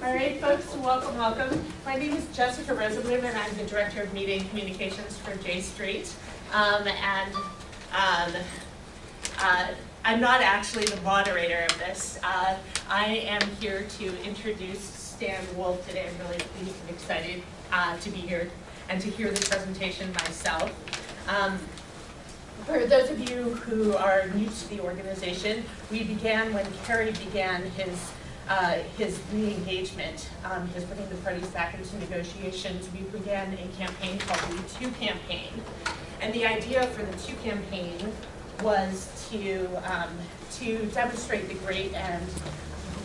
All right, folks, welcome. My name is Jessica Rosenblum, and I'm the Director of Media and Communications for J Street. I'm not actually the moderator of this. I am here to introduce Stan Wulf today. I'm really pleased and excited to be here and to hear the presentation myself. For those of you who are new to the organization, we began when Kerry began his re-engagement, his putting the parties back into negotiations. We began a campaign called the Two Campaign. And the idea for the Two Campaign was to demonstrate the great and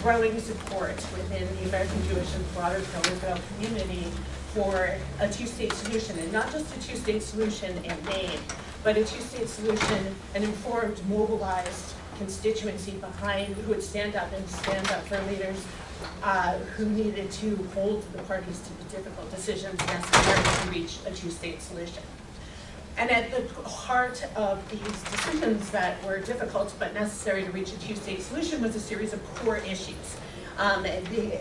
growing support within the American Jewish and broader pro-Israel community for a two-state solution, and not just a two-state solution in name, but a two-state solution, an informed, mobilized constituency behind who would stand up for leaders who needed to hold the parties to the difficult decisions necessary to reach a two-state solution. And at the heart of these decisions that were difficult but necessary to reach a two-state solution was a series of core issues.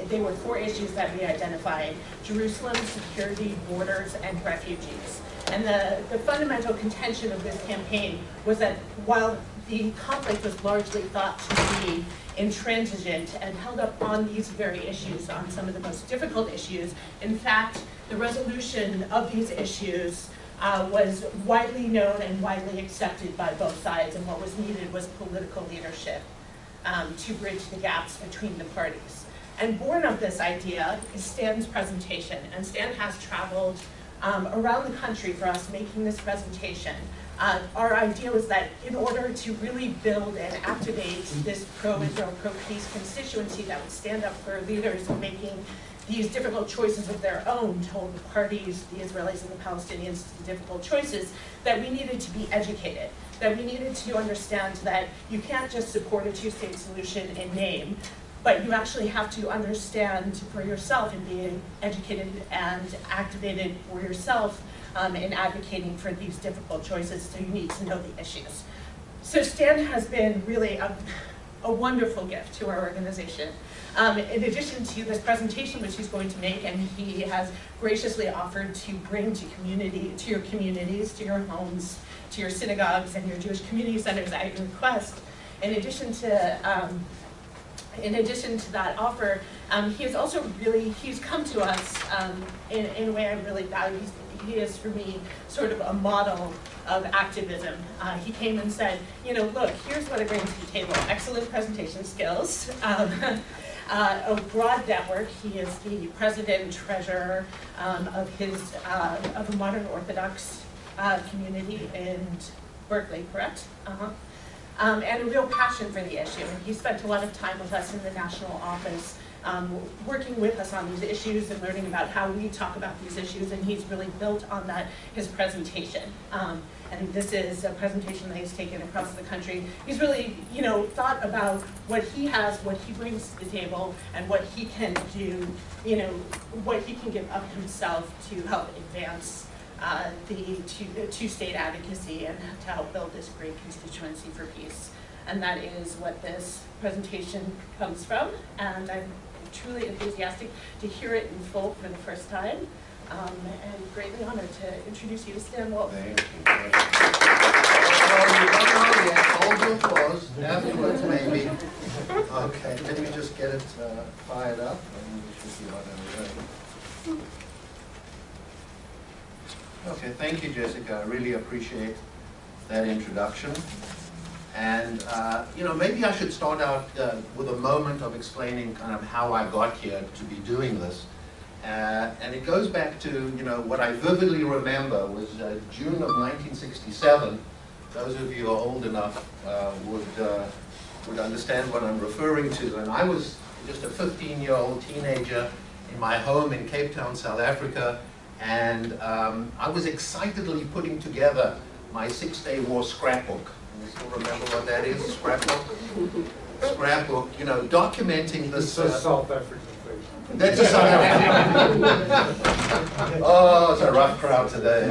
They were four issues that we identified: Jerusalem, security, borders, and refugees. And the fundamental contention of this campaign was that while the conflict was largely thought to be intransigent and held up on these very issues, on some of the most difficult issues, in fact, the resolution of these issues was widely known and widely accepted by both sides, and what was needed was political leadership to bridge the gaps between the parties. And born of this idea is Stan's presentation, and Stan has traveled around the country for us making this presentation. Our idea was that in order to really build and activate this pro-Israel, pro-peace constituency that would stand up for leaders in making these difficult choices of their own, to hold the parties, the Israelis and the Palestinians, to the difficult choices, that we needed to be educated, that we needed to understand that you can't just support a two-state solution in name, but you actually have to understand for yourself and be educated and activated for yourself in advocating for these difficult choices, so you need to know the issues. So Stan has been really a wonderful gift to our organization. In addition to this presentation, which he's going to make, and he has graciously offered to bring to your communities, to your homes, to your synagogues and your Jewish community centers at your request. In addition to that offer, he's come to us in a way I really value. He is, for me, sort of a model of activism. He came and said, look, here's what I bring to the table: excellent presentation skills, a broad network. He is the president and treasurer of a modern Orthodox community in Berkeley, correct? And a real passion for the issue. And he spent a lot of time with us in the national office, working with us on these issues and learning about how we talk about these issues, and he's really built on that, his presentation. And this is a presentation that he's taken across the country. He's really, thought about what he has, what he brings to the table, and what he can do, what he can give up himself to help advance the two-state advocacy and to help build this great constituency for peace. And that is what this presentation comes from, and I'm truly enthusiastic to hear it in full for the first time, and greatly honored to introduce you to Stan Wulf. Thank you. Well, you don't know yet. Hold your applause. Afterwards, maybe. Okay, let me just get it fired up, and we should be on our way. Okay, thank you, Jessica. I really appreciate that introduction. And, maybe I should start out with a moment of explaining kind of how I got here to be doing this. And it goes back to, what I vividly remember was June of 1967. Those of you who are old enough would understand what I'm referring to. And I was just a 15-year-old teenager in my home in Cape Town, South Africa. And I was excitedly putting together my 6-day war scrapbook. You still remember what that is, scrapbook? Scrapbook, documenting this. It's a South African thing. That's a South African. Oh, it's a rough crowd today.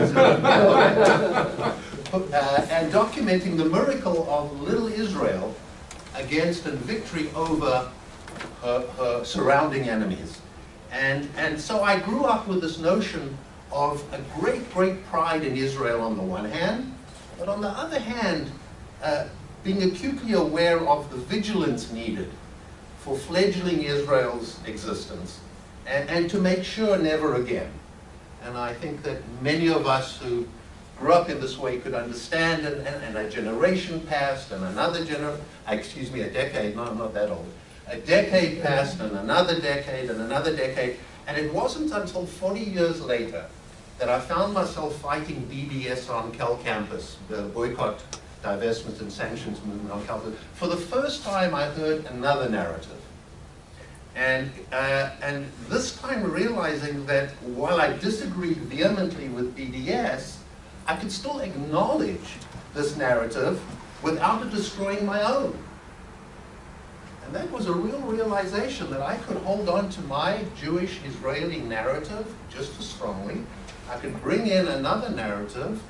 And documenting the miracle of little Israel against a victory over her surrounding enemies. And so I grew up with this notion of a great, great pride in Israel on the one hand, but on the other hand, being acutely aware of the vigilance needed for fledgling Israel's existence, and to make sure never again. And I think that many of us who grew up in this way could understand, and a generation passed, and another a decade, no, I'm not that old. A decade passed, and another decade, and another decade, and it wasn't until 40 years later that I found myself fighting BDS on Cal campus, the boycott, divestment, and sanctions movement on campus. For the first time, I heard another narrative. And this time realizing that while I disagreed vehemently with BDS, I could still acknowledge this narrative without it destroying my own. And that was a real realization that I could hold on to my Jewish-Israeli narrative just as strongly. I could bring in another narrative,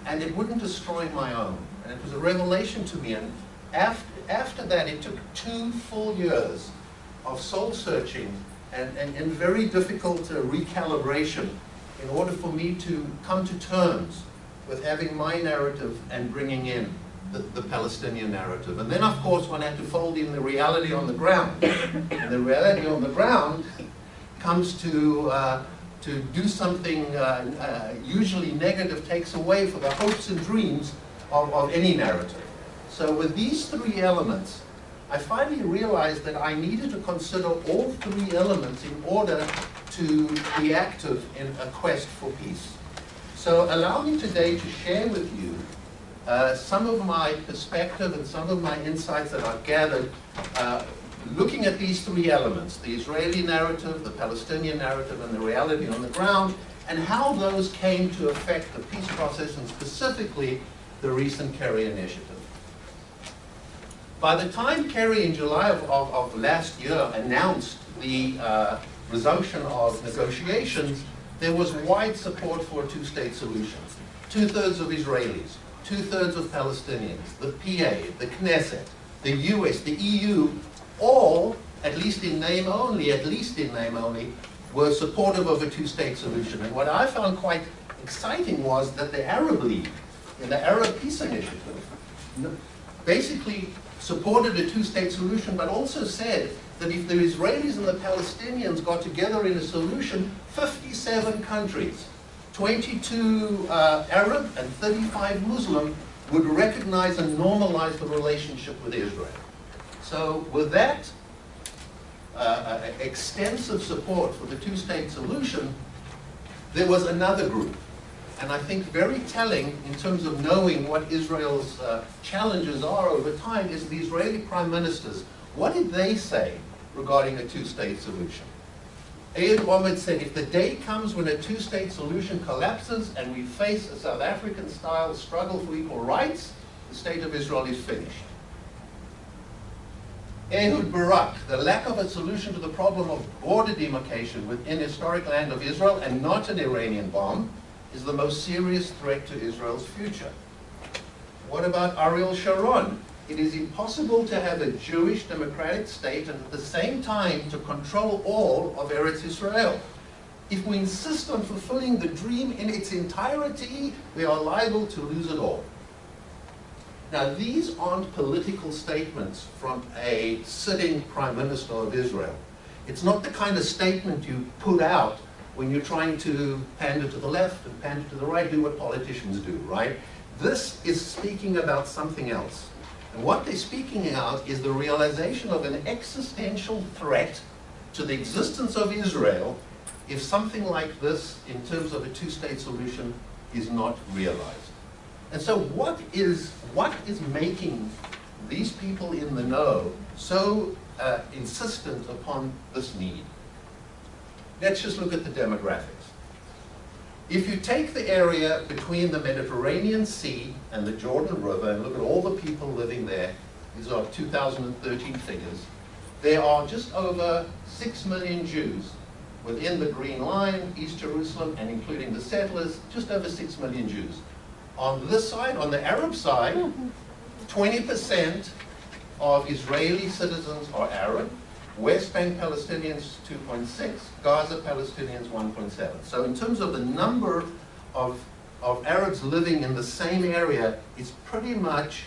and it wouldn't destroy my own. And it was a revelation to me. And after that, it took 2 full years of soul-searching and very difficult recalibration in order for me to come to terms with having my narrative and bringing in the Palestinian narrative. And then, of course, one had to fold in the reality on the ground. And the reality on the ground comes to do something usually negative, takes away for the hopes and dreams of any narrative. So with these 3 elements, I finally realized that I needed to consider all 3 elements in order to be active in a quest for peace. So allow me today to share with you some of my perspective and some of my insights that I've gathered looking at these 3 elements, the Israeli narrative, the Palestinian narrative, and the reality on the ground, and how those came to affect the peace process, and specifically the recent Kerry initiative. By the time Kerry in July of last year announced the resumption of negotiations, there was wide support for a 2-state solution. 2/3 of Israelis, 2/3 of Palestinians, the PA, the Knesset, the US, the EU, all, at least in name only, were supportive of a 2-state solution. And what I found quite exciting was that the Arab League, in the Arab Peace Initiative, basically supported a 2-state solution, but also said that if the Israelis and the Palestinians got together in a solution, 57 countries, 22 Arab and 35 Muslim, would recognize and normalize the relationship with Israel. So with that extensive support for the 2-state solution, there was another group. And I think very telling in terms of knowing what Israel's challenges are over time is the Israeli prime ministers. What did they say regarding a 2-state solution? Ehud Olmert said, if the day comes when a 2-state solution collapses and we face a South African-style struggle for equal rights, the state of Israel is finished. Ehud Barak, the lack of a solution to the problem of border demarcation within historic land of Israel and not an Iranian bomb is the most serious threat to Israel's future. What about Ariel Sharon? It is impossible to have a Jewish democratic state and at the same time to control all of Eretz Israel. If we insist on fulfilling the dream in its entirety, we are liable to lose it all. Now, these aren't political statements from a sitting prime minister of Israel. It's not the kind of statement you put out when you're trying to pander to the left and pander to the right, do what politicians do, right? This is speaking about something else. And what they're speaking about is the realization of an existential threat to the existence of Israel if something like this, in terms of a 2-state solution, is not realized. And so what is making these people in the know so insistent upon this need? Let's just look at the demographics. If you take the area between the Mediterranean Sea and the Jordan River and look at all the people living there, these are 2013 figures, there are just over 6 million Jews within the Green Line, East Jerusalem, and including the settlers, just over 6 million Jews. On this side, on the Arab side, 20% of Israeli citizens are Arab, West Bank Palestinians 2.6, Gaza Palestinians 1.7. So in terms of the number of Arabs living in the same area, it's pretty much,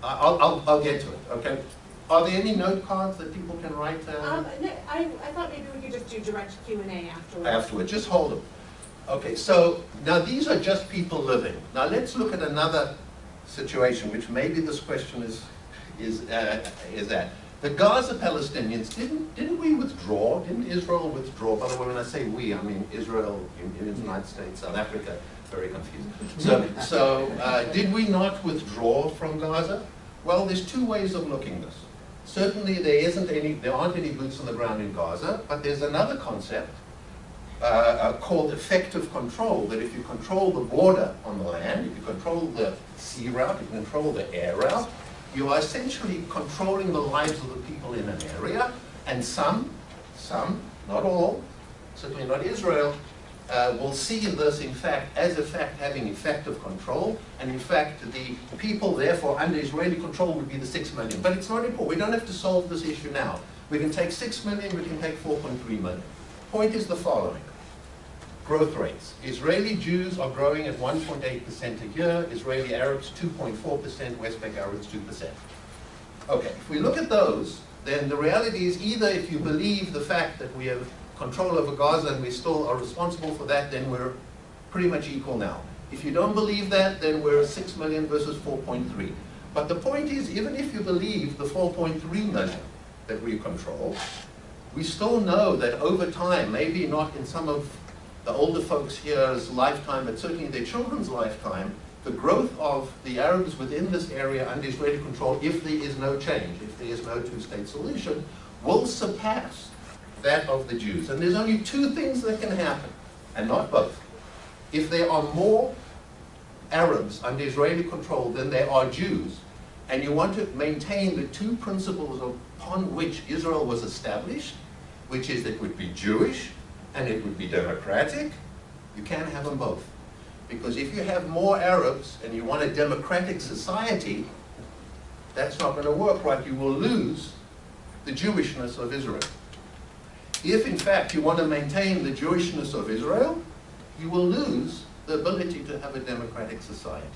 I'll get to it, okay? Are there any note cards that people can write? No, I thought maybe we could just do direct Q&A afterwards. Afterwards, just hold them. Okay, so now these are just people living. Now let's look at another situation, which maybe this question is that. The Gaza Palestinians, didn't we withdraw? Didn't Israel withdraw? By the way, when I say we, I mean Israel, in the United States, South Africa, very confusing. So did we not withdraw from Gaza? Well, there's two ways of looking at this. Certainly there aren't any boots on the ground in Gaza, but there's another concept called effective control, that if you control the border on the land, if you control the sea route, if you control the air route, you are essentially controlling the lives of the people in an area, and some, not all, certainly not Israel, will see this as having effective control, and in fact the people therefore under Israeli control would be the 6 million. But it's not important. We don't have to solve this issue now. We can take 6 million, we can take 4.3 million. Point is the following. Growth rates. Israeli Jews are growing at 1.8% a year, Israeli Arabs 2.4%, West Bank Arabs 2%. Okay, if we look at those, then the reality is either if you believe the fact that we have control over Gaza and we still are responsible for that, then we're pretty much equal now. If you don't believe that, then we're 6 million versus 4.3. But the point is, even if you believe the 4.3 million that we control, we still know that over time, maybe not in some of the older folks here's lifetime, but certainly in their children's lifetime, the growth of the Arabs within this area under Israeli control, if there is no change, if there is no two-state solution, will surpass that of the Jews. And there's only two things that can happen, and not both. If there are more Arabs under Israeli control than there are Jews, and you want to maintain the two principles upon which Israel was established, which is that it would be Jewish and it would be democratic, you can't have them both. Because if you have more Arabs and you want a democratic society, that's not going to work right. You will lose the Jewishness of Israel. If, in fact, you want to maintain the Jewishness of Israel, you will lose the ability to have a democratic society.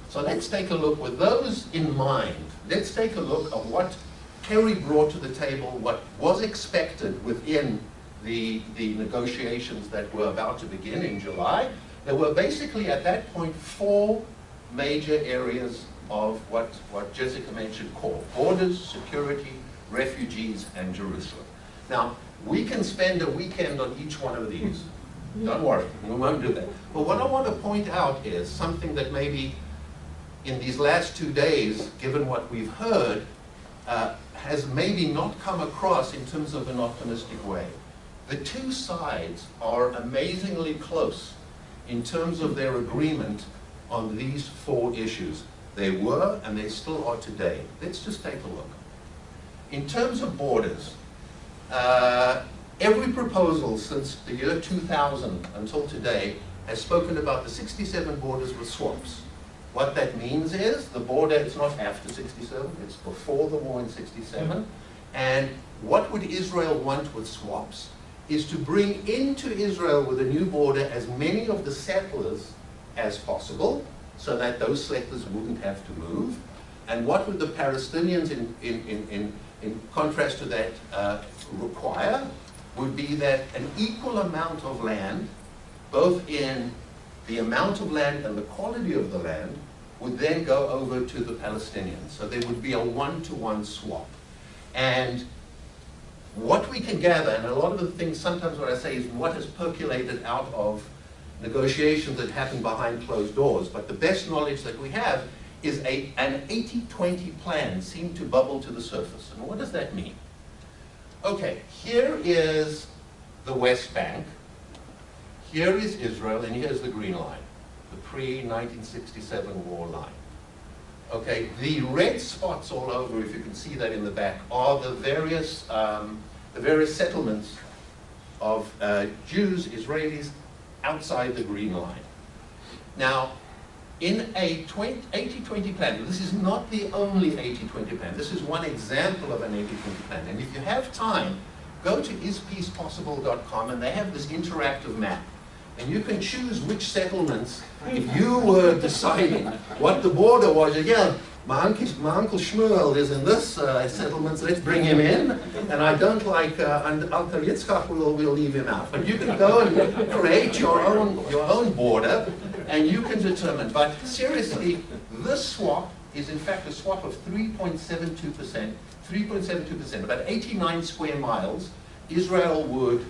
So let's take a look with those in mind. Let's take a look at what Kerry brought to the table, what was expected within the negotiations that were about to begin in July. There were basically, at that point, 4 major areas of what Jessica mentioned called borders, security, refugees, and Jerusalem. Now, we can spend a weekend on each one of these. Don't worry, we won't do that. But what I want to point out is something that maybe in these last 2 days, given what we've heard, has maybe not come across in terms of an optimistic way. The two sides are amazingly close in terms of their agreement on these 4 issues. They were, and they still are today. Let's just take a look. In terms of borders, every proposal since the year 2000 until today has spoken about the 67 borders with swaps. What that means is the border, it's not after 67, it's before the war in 67. And what would Israel want with swaps is to bring into Israel with a new border as many of the settlers as possible so that those settlers wouldn't have to move. And what would the Palestinians, in contrast to that, require would be that an equal amount of land, both in the amount of land and the quality of the land, would then go over to the Palestinians. So there would be a one-to-one swap. And what we can gather, and a lot of the things, sometimes what I say is what has percolated out of negotiations that happen behind closed doors, but the best knowledge that we have is an 80-20 plan seemed to bubble to the surface. And what does that mean? Okay, here is the West Bank, here is Israel, and here's the green line, the pre-1967 war line. Okay, the red spots all over, if you can see that in the back, are the various settlements of Jews, Israelis, outside the green line. Now, in a 80-20 plan, this is not the only 80-20 plan, this is one example of an 80-20 plan. And if you have time, go to ispeacepossible.com and they have this interactive map. And you can choose which settlements, if you were deciding what the border was, yeah, my uncle Shmuel is in this settlement, so let's bring him in. And I don't like Uncle Yitzchak, we'll leave him out. But you can go and create your own border, and you can determine. But seriously, this swap is in fact a swap of 3.72%. 3.72%, about 89 square miles, Israel would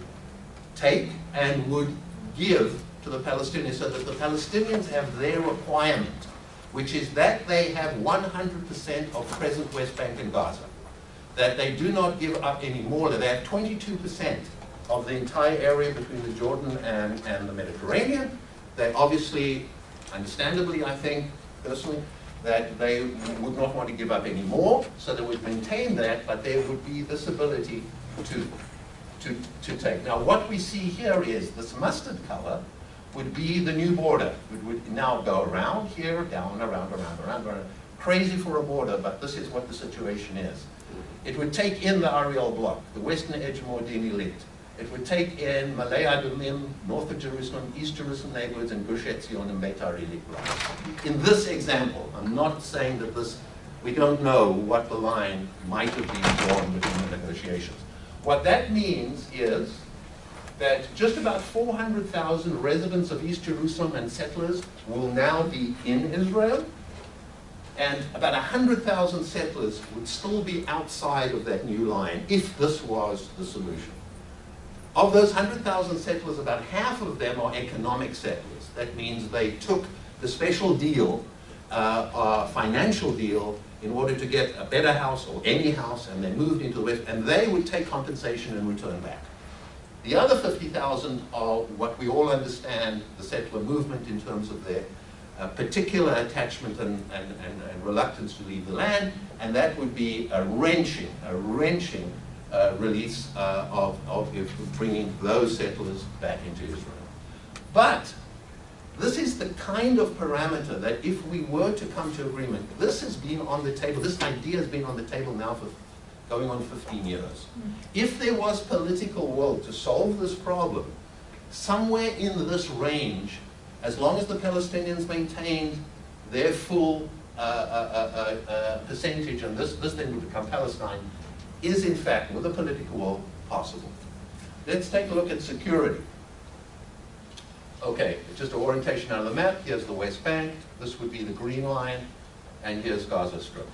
take and would give to the Palestinians so that the Palestinians have their requirement, which is that they have 100% of present West Bank and Gaza, that they do not give up any more, that they have 22% of the entire area between the Jordan and the Mediterranean. They obviously, understandably I think, personally, that they would not want to give up any more, so they would maintain that, but there would be this ability to take. Now what we see here is this mustard color would be the new border. It would now go around here, down, around. Crazy for a border, but this is what the situation is. It would take in the Ariel block, the western edge of Mordini Lit. It would take in Malay Adumim, north of Jerusalem, East Jerusalem neighborhoods, and Gush Etzion and Beitar Illit blocks. In this example, I'm not saying that this, we don't know what the line might have been drawn between the negotiations. What that means is that just about 400,000 residents of East Jerusalem and settlers will now be in Israel, and about 100,000 settlers would still be outside of that new line if this was the solution. Of those 100,000 settlers, about half of them are economic settlers. That means they took the special deal, financial deal, in order to get a better house or any house, and they moved into the West, and they would take compensation and return back. The other 50,000 are what we all understand the settler movement in terms of their particular attachment and reluctance to leave the land, and that would be a wrenching release of bringing those settlers back into Israel. But this is the kind of parameter that if we were to come to agreement, this has been on the table, this idea has been on the table now for going on 15 years. If there was political will to solve this problem, somewhere in this range, as long as the Palestinians maintained their full percentage, and this then would become Palestine, is in fact, with a political will, possible. Let's take a look at security. Okay, just an orientation on the map. Here's the West Bank. This would be the green line, and here's Gaza Strip.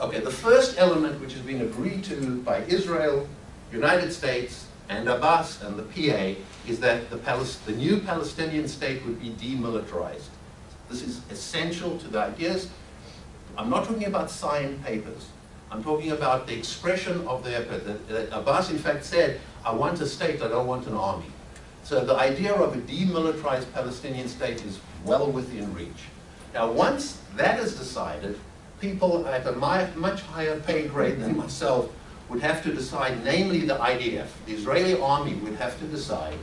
Okay, the first element which has been agreed to by Israel, United States, and Abbas and the PA is that the new Palestinian state would be demilitarized. This is essential to the ideas. I'm not talking about signed papers. I'm talking about the expression of their, Abbas in fact said, I want a state, I don't want an army. So the idea of a demilitarized Palestinian state is well within reach. Now once that is decided, people at a much higher pay grade than myself would have to decide, namely the IDF, the Israeli army would have to decide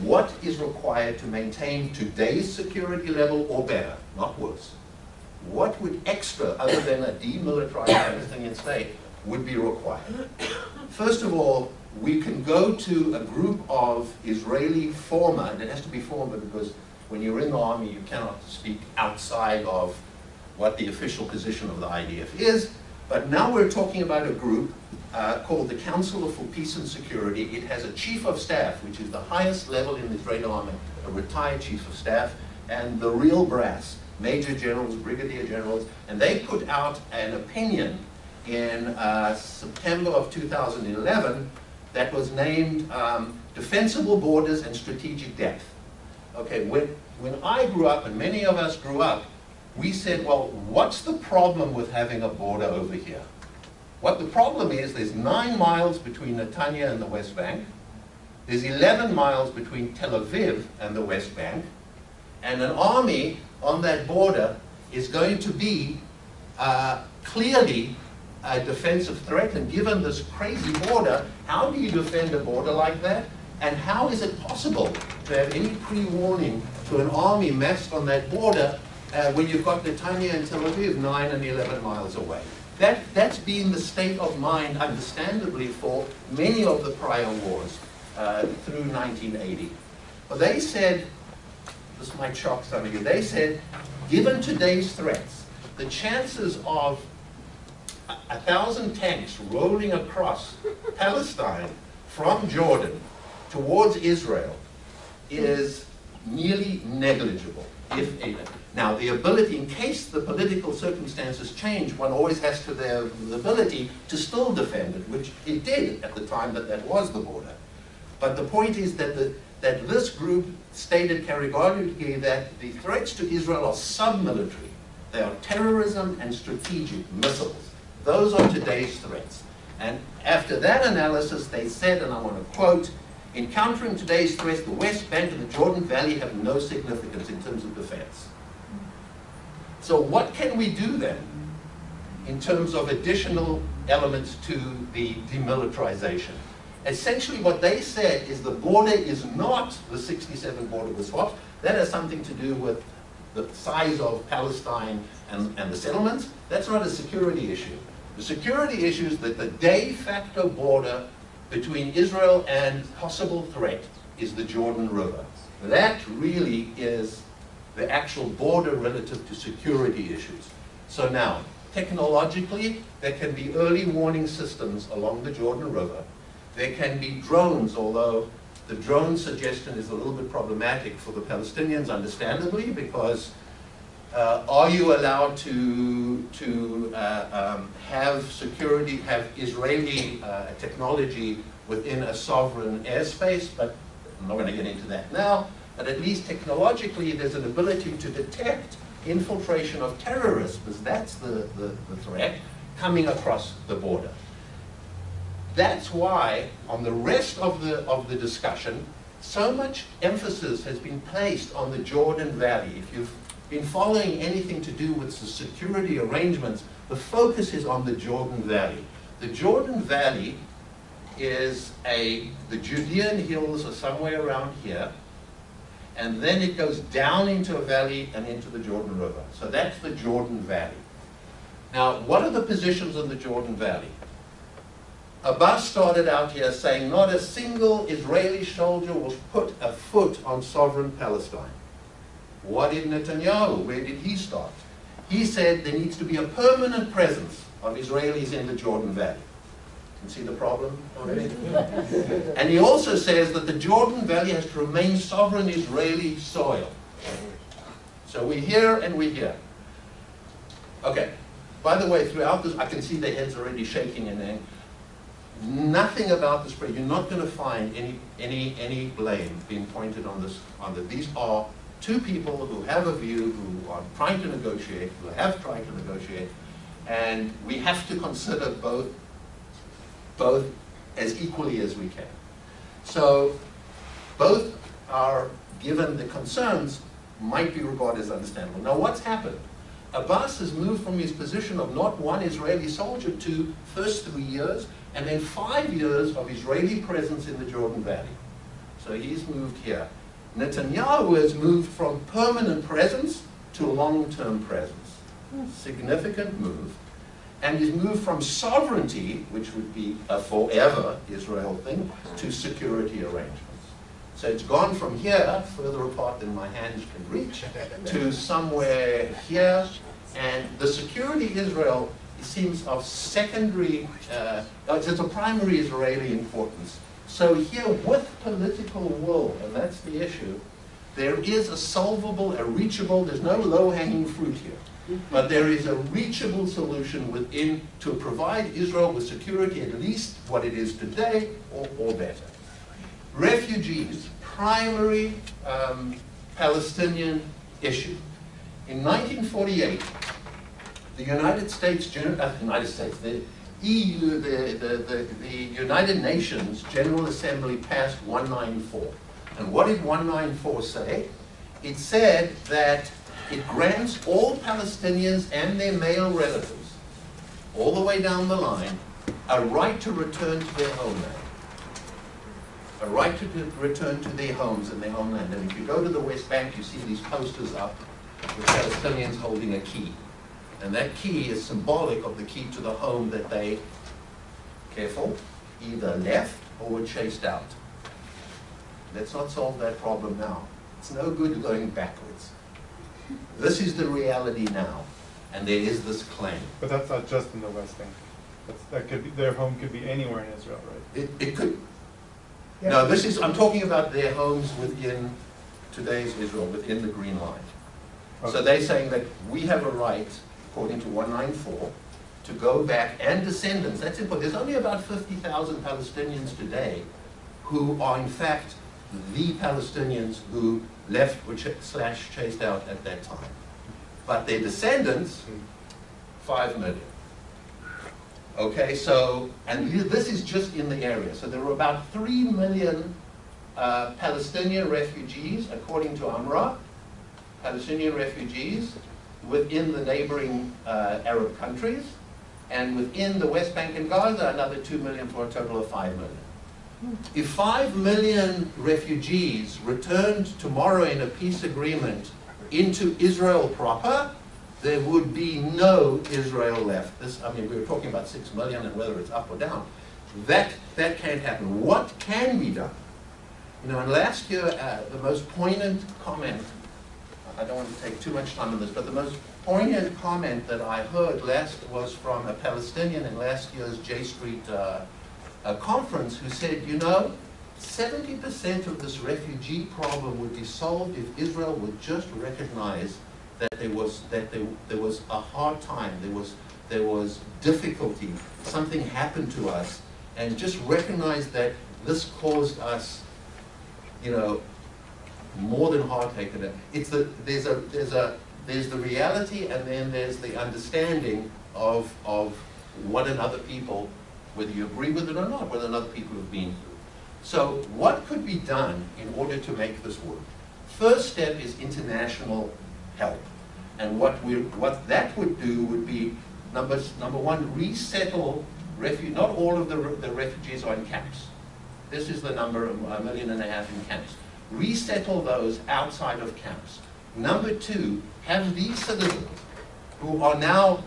what is required to maintain today's security level or better, not worse. What would extra, other than a demilitarized Palestinian state, would be required? First of all, we can go to a group of Israeli former, and it has to be former because when you're in the army you cannot speak outside of what the official position of the IDF is, but now we're talking about a group called the Council for Peace and Security. It has a chief of staff, which is the highest level in the Israeli army, a retired chief of staff, and the real brass, major generals, brigadier generals, and they put out an opinion in September of 2011 that was named Defensible Borders and Strategic Depth. Okay, when I grew up, and many of us grew up, we said, well, what's the problem with having a border over here? What the problem is, there's 9 miles between Netanya and the West Bank. There's 11 miles between Tel Aviv and the West Bank. And an army on that border is going to be clearly a defensive threat. And given this crazy border, how do you defend a border like that? And how is it possible to have any pre-warning to an army massed on that border when you've got Netanya and Tel Aviv 9 and 11 miles away. That's been the state of mind, understandably, for many of the prior wars through 1980. But they said, this might shock some of you, they said, given today's threats, the chances of 1,000 tanks rolling across Palestine from Jordan towards Israel is nearly negligible, if even. Now, the ability, in case the political circumstances change, one always has to have the ability to still defend it, which it did at the time that was the border. But the point is that that this group stated categorically that the threats to Israel are sub-military. They are terrorism and strategic missiles. Those are today's threats. And after that analysis, they said, and I want to quote, in countering today's threats, the West Bank and the Jordan Valley have no significance in terms of defense. So what can we do then in terms of additional elements to the demilitarization? Essentially what they said is the border is not the 67 border with swaps. That has something to do with the size of Palestine and the settlements. That's not a security issue. The security issue is that the de facto border between Israel and possible threat is the Jordan River. That really is the actual border relative to security issues. So now, technologically, there can be early warning systems along the Jordan River. There can be drones, although the drone suggestion is a little bit problematic for the Palestinians, understandably, because are you allowed to have security, have Israeli technology within a sovereign airspace? But I'm not going to get into that now. But at least technologically, there's an ability to detect infiltration of terrorists, because that's the threat, coming across the border. That's why, on the rest of the discussion, so much emphasis has been placed on the Jordan Valley. If you've been following anything to do with the security arrangements, the focus is on the Jordan Valley. The Jordan Valley is the Judean hills are somewhere around here, and then it goes down into a valley and into the Jordan River. So that's the Jordan Valley. Now, what are the positions in the Jordan Valley? Abbas started out here saying not a single Israeli soldier will put a foot on sovereign Palestine. What did Netanyahu, where did he start? He said there needs to be a permanent presence of Israelis in the Jordan Valley. You can see the problem already? And he also says that the Jordan Valley has to remain sovereign Israeli soil. So we're here and we're here. Okay, by the way, throughout this, I can see their heads already shaking and then nothing about this prayer. You're not going to find any blame being pointed on this. These are two people who have a view, who are trying to negotiate, who have tried to negotiate, and we have to consider both as equally as we can. So both are, given the concerns, might be regarded as understandable. Now what's happened? Abbas has moved from his position of not one Israeli soldier to first 3 years, and then 5 years of Israeli presence in the Jordan Valley. So he's moved here. Netanyahu has moved from permanent presence to long-term presence. Significant move. And he's moved from sovereignty, which would be a forever Israel thing, to security arrangements. So it's gone from here, further apart than my hands can reach, to somewhere here. And the security Israel seems of secondary, it's of primary Israeli importance. So here, with political will, and that's the issue, there is a solvable, a reachable, there's no low-hanging fruit here, but there is a reachable solution within to provide Israel with security, at least what it is today, or better. Refugees, primary Palestinian issue. In 1948, the the EU, the United Nations General Assembly passed 194. And what did 194 say? It said that it grants all Palestinians and their male relatives, all the way down the line, a right to return to their homeland. A right to return to their homes and their homeland. And if you go to the West Bank, you see these posters up with Palestinians holding a key. And that key is symbolic of the key to the home that they, careful, either left or were chased out. Let's not solve that problem now. It's no good going backwards. This is the reality now, and there is this claim. But that's not just in the West Bank. That could be, their home could be anywhere in Israel, right? It could. Yeah. No, I'm talking about their homes within today's Israel, within the Green Line. Okay. So they're saying that we have a right, according to 194, to go back, and descendants, that's important. There's only about 50,000 Palestinians today who are in fact the Palestinians who left or chased out at that time. But their descendants, 5 million. Okay, so, and this is just in the area. So there were about 3 million Palestinian refugees, according to UNRWA, Palestinian refugees within the neighboring Arab countries, and within the West Bank and Gaza, another 2 million for a total of 5 million. If 5 million refugees returned tomorrow in a peace agreement into Israel proper, there would be no Israel left. I mean, we were talking about 6 million and whether it's up or down. That can't happen. What can be done? You know, and last year, the most poignant comment, I don't want to take too much time on this, but the most poignant comment that I heard last was from a Palestinian in last year's J Street conference who said, you know, 70% of this refugee problem would be solved if Israel would just recognize that there was a hard time, there was difficulty, something happened to us, and just recognize that this caused us, you know, more than heartache. It's there's the reality, and then there's the understanding of what another people, whether you agree with it or not, whether other people have been through. So what could be done in order to make this work? First step is international help. And what that would do would be, number one, resettle refugees. Not all of the refugees are in camps. This is the number, 1.5 million in camps. Resettle those outside of camps. Number two, have these citizens who are now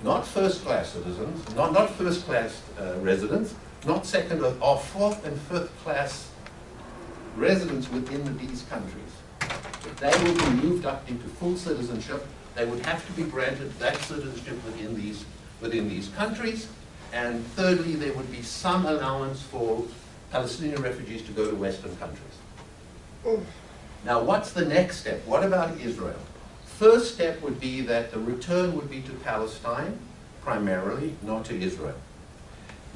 not first-class citizens, not first-class residents, not second or fourth and fifth-class residents within these countries. They will be moved up into full citizenship. They would have to be granted that citizenship within these countries. And thirdly, there would be some allowance for Palestinian refugees to go to Western countries. Now, what's the next step? What about Israel? First step would be that the return would be to Palestine, primarily, not to Israel.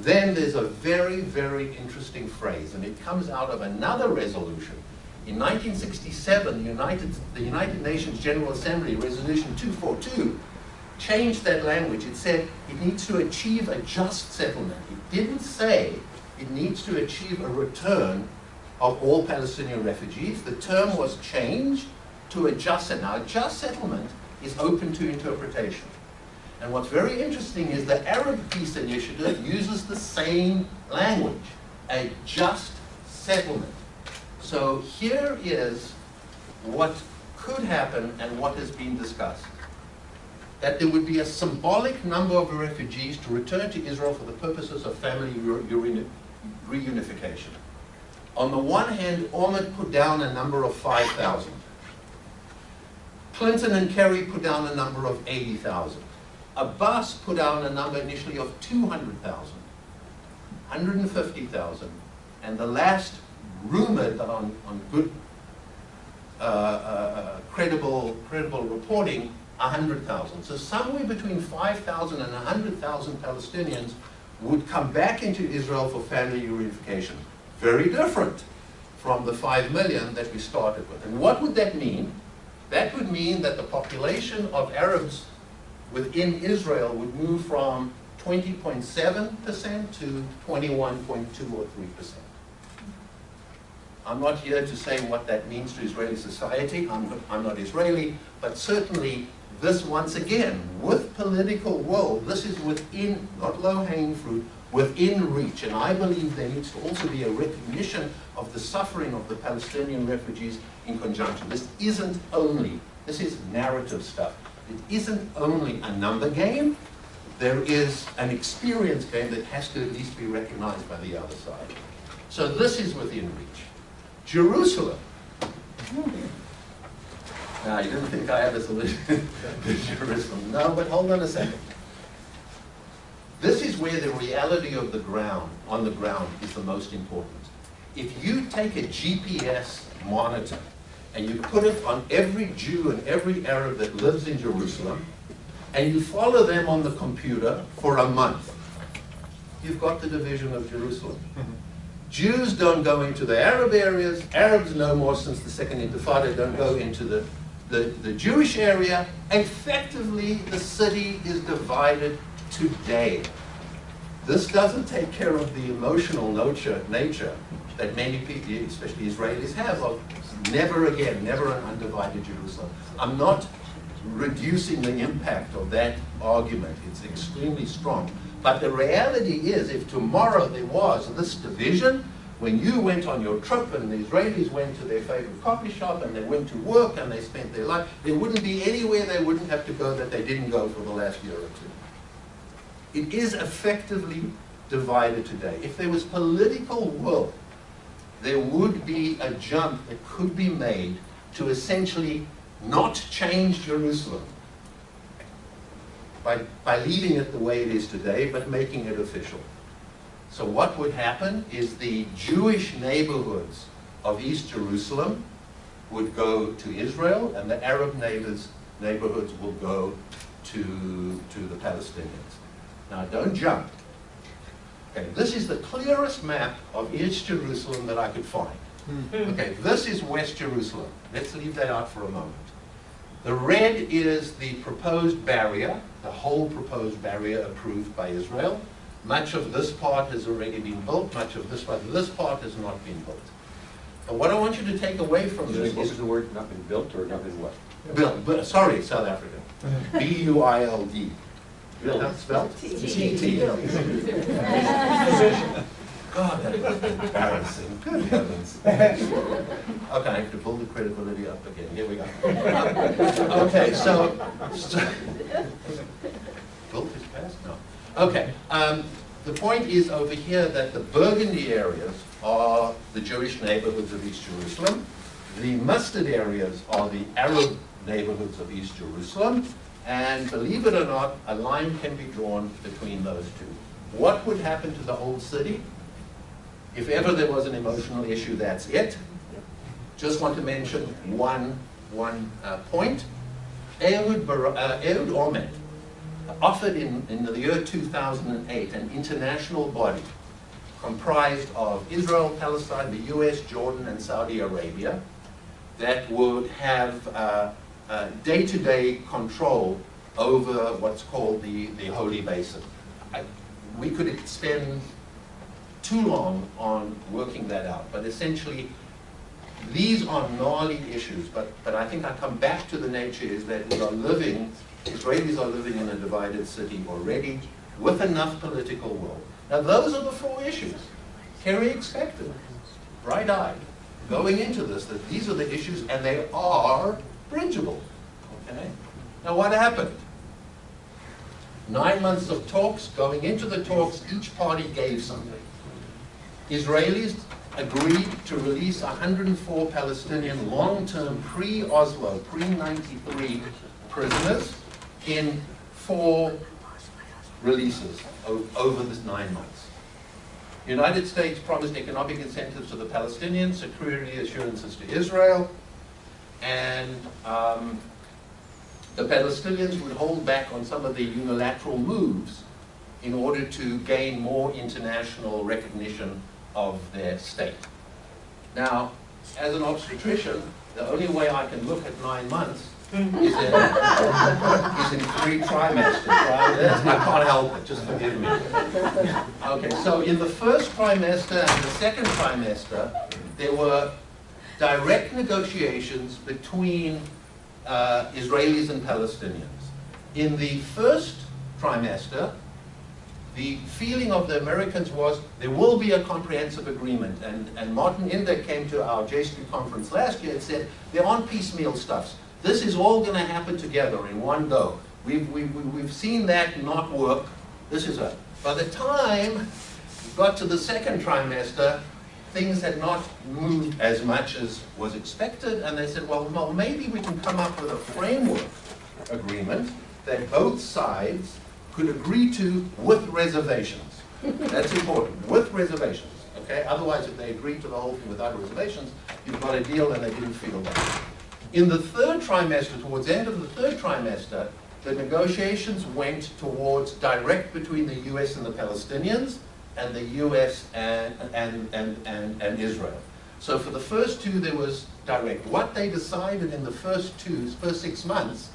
Then there's a very, very interesting phrase, and it comes out of another resolution. In 1967, the United Nations General Assembly, Resolution 242, changed that language. It said it needs to achieve a just settlement. It didn't say it needs to achieve a return of all Palestinian refugees. The term was changed to a just settlement. Now, a just settlement is open to interpretation. And what's very interesting is the Arab Peace Initiative uses the same language, a just settlement. So here is what could happen and what has been discussed. That there would be a symbolic number of refugees to return to Israel for the purposes of family reunification. On the one hand, Ahmed put down a number of 5,000. Clinton and Kerry put down a number of 80,000. Abbas put down a number initially of 200,000, 150,000, and the last rumored on good, credible reporting, 100,000. So somewhere between 5,000 and 100,000 Palestinians would come back into Israel for family reunification. Very different from the 5 million that we started with. And what would that mean? That would mean that the population of Arabs within Israel would move from 20.7% to 21.2 or 3%. I'm not here to say what that means to Israeli society. I'm not Israeli, but certainly this, once again, with political will, this is within, not low-hanging fruit, within reach. And I believe there needs to also be a recognition of the suffering of the Palestinian refugees in conjunction. This isn't only This is narrative stuff. It isn't only a number game. There is an experience game that has to at least be recognized by the other side. So this is within reach. Jerusalem. Now, you didn't think I had a solution to Jerusalem. No, but hold on a second. This is where the reality of the ground, on the ground, is the most important. If you take a GPS monitor and you put it on every Jew and every Arab that lives in Jerusalem, and you follow them on the computer for a month, you've got the division of Jerusalem. Jews don't go into the Arab areas. Arabs no more since the Second Intifada don't go into the Jewish area. Effectively, the city is divided today. This doesn't take care of the emotional nature that many people, especially Israelis, have of never again, never an undivided Jerusalem. I'm not reducing the impact of that argument. It's extremely strong. But the reality is, if tomorrow there was this division, when you went on your trip and the Israelis went to their favorite coffee shop and they went to work and they spent their life, there wouldn't be anywhere they wouldn't have to go that they didn't go for the last year or two. It is effectively divided today. If there was political will, there would be a jump that could be made to essentially not change Jerusalem by leaving it the way it is today, but making it official. So what would happen is the Jewish neighborhoods of East Jerusalem would go to Israel, and the Arab neighborhoods will go to the Palestinians. Now, don't jump. Okay, this is the clearest map of East Jerusalem that I could find. Okay, this is West Jerusalem. Let's leave that out for a moment. The red is the proposed barrier, the whole proposed barrier approved by Israel. Much of this part has already been built, much of this part has not been built. And what I want you to take away from this What is... was the word, not been built or not been what? Built, sorry, South African. B-U-I-L-D. Built, that's spelled? T-T. God, that was embarrassing. Good heavens. Okay, I have to pull the credibility up again. Here we go. Okay, so built is past? No. Okay, the point is over here that the burgundy areas are the Jewish neighborhoods of East Jerusalem. The mustard areas are the Arab neighborhoods of East Jerusalem. And believe it or not, a line can be drawn between those two. What would happen to the old city? If ever there was an emotional issue, that's it. Just want to mention one point. Ehud Olmert offered in the year 2008 an international body comprised of Israel, Palestine, the US, Jordan, and Saudi Arabia that would have day-to-day control over what's called the Holy Basin. We could spend too long on working that out, but essentially these are gnarly issues, but I think I come back to the nature is that we are living, Israelis are living in a divided city already with enough political will. Now those are the four issues. Kerry expected, bright-eyed, going into this, that these are the issues and they are bridgeable. Okay? Now what happened? 9 months of talks. Going into the talks, each party gave something. Israelis agreed to release 104 Palestinian long-term pre-Oslo, pre-93 prisoners in 4 releases over this 9 months. The United States promised economic incentives to the Palestinians, security assurances to Israel, and the Palestinians would hold back on some of the unilateral moves in order to gain more international recognition of their state. Now, as an obstetrician, the only way I can look at 9 months is in 3 trimesters. Right? I can't help it, just forgive me. Okay, so in the first trimester and the second trimester, there were direct negotiations between Israelis and Palestinians. In the first trimester, the feeling of the Americans was there will be a comprehensive agreement, and Martin Indyk came to our J Street conference last year and said there aren't piecemeal stuffs. This is all going to happen together in one go. We've seen that not work. This is by the time we got to the second trimester, things had not moved as much as was expected, and they said, well, maybe we can come up with a framework agreement that both sides could agree to with reservations. That's important, with reservations, okay? Otherwise, if they agreed to the whole thing without reservations, you've got a deal and they didn't feel that. In the third trimester, towards the end of the third trimester, the negotiations went towards direct between the US and the Palestinians, and the US and Israel. So for the first two, there was direct. What they decided in the first 6 months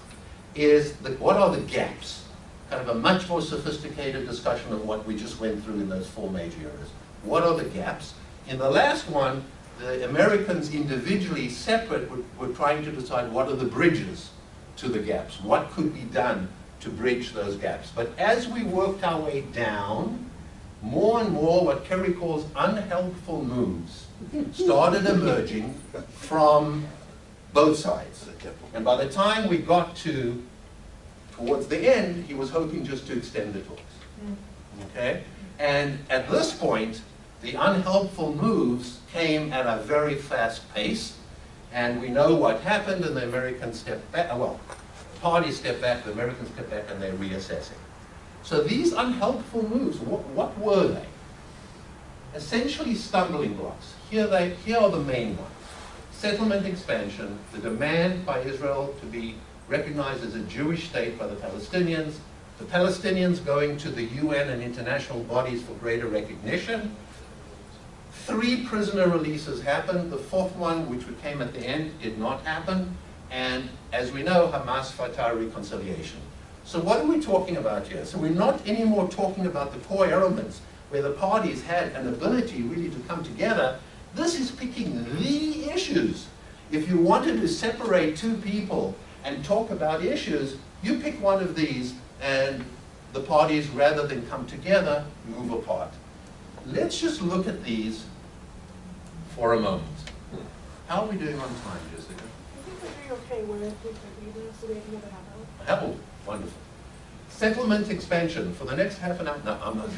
is what are the gaps? Kind of a much more sophisticated discussion of what we just went through in those 4 major areas. What are the gaps? In the last one, the Americans individually, separate, were trying to decide what are the bridges to the gaps. What could be done to bridge those gaps? But as we worked our way down, more and more what Kerry calls unhelpful moves started emerging from both sides. And by the time we got towards the end, he was hoping just to extend the talks. Okay? And at this point, the unhelpful moves came at a very fast pace, and we know what happened, and the Americans stepped back, well, the parties stepped back, the Americans stepped back, and they're reassessing. So these unhelpful moves, what were they? Essentially stumbling blocks. Here are the main ones. Settlement expansion, the demand by Israel to be recognized as a Jewish state by the Palestinians going to the UN and international bodies for greater recognition. 3 prisoner releases happened. The 4th one, which came at the end, did not happen. And as we know, Hamas-Fatah reconciliation. So what are we talking about here? So we're not anymore talking about the core elements where the parties had an ability really to come together. This is picking the issues. If you wanted to separate 2 people and talk about issues, you pick one of these and the parties, rather than come together, move apart. Let's just look at these for a moment. How are we doing on time, Jessica? I think we're doing okay. We're at 3:30, so we have another half hour. Oh, wonderful. Settlement expansion for the next half an hour. No, I'm not.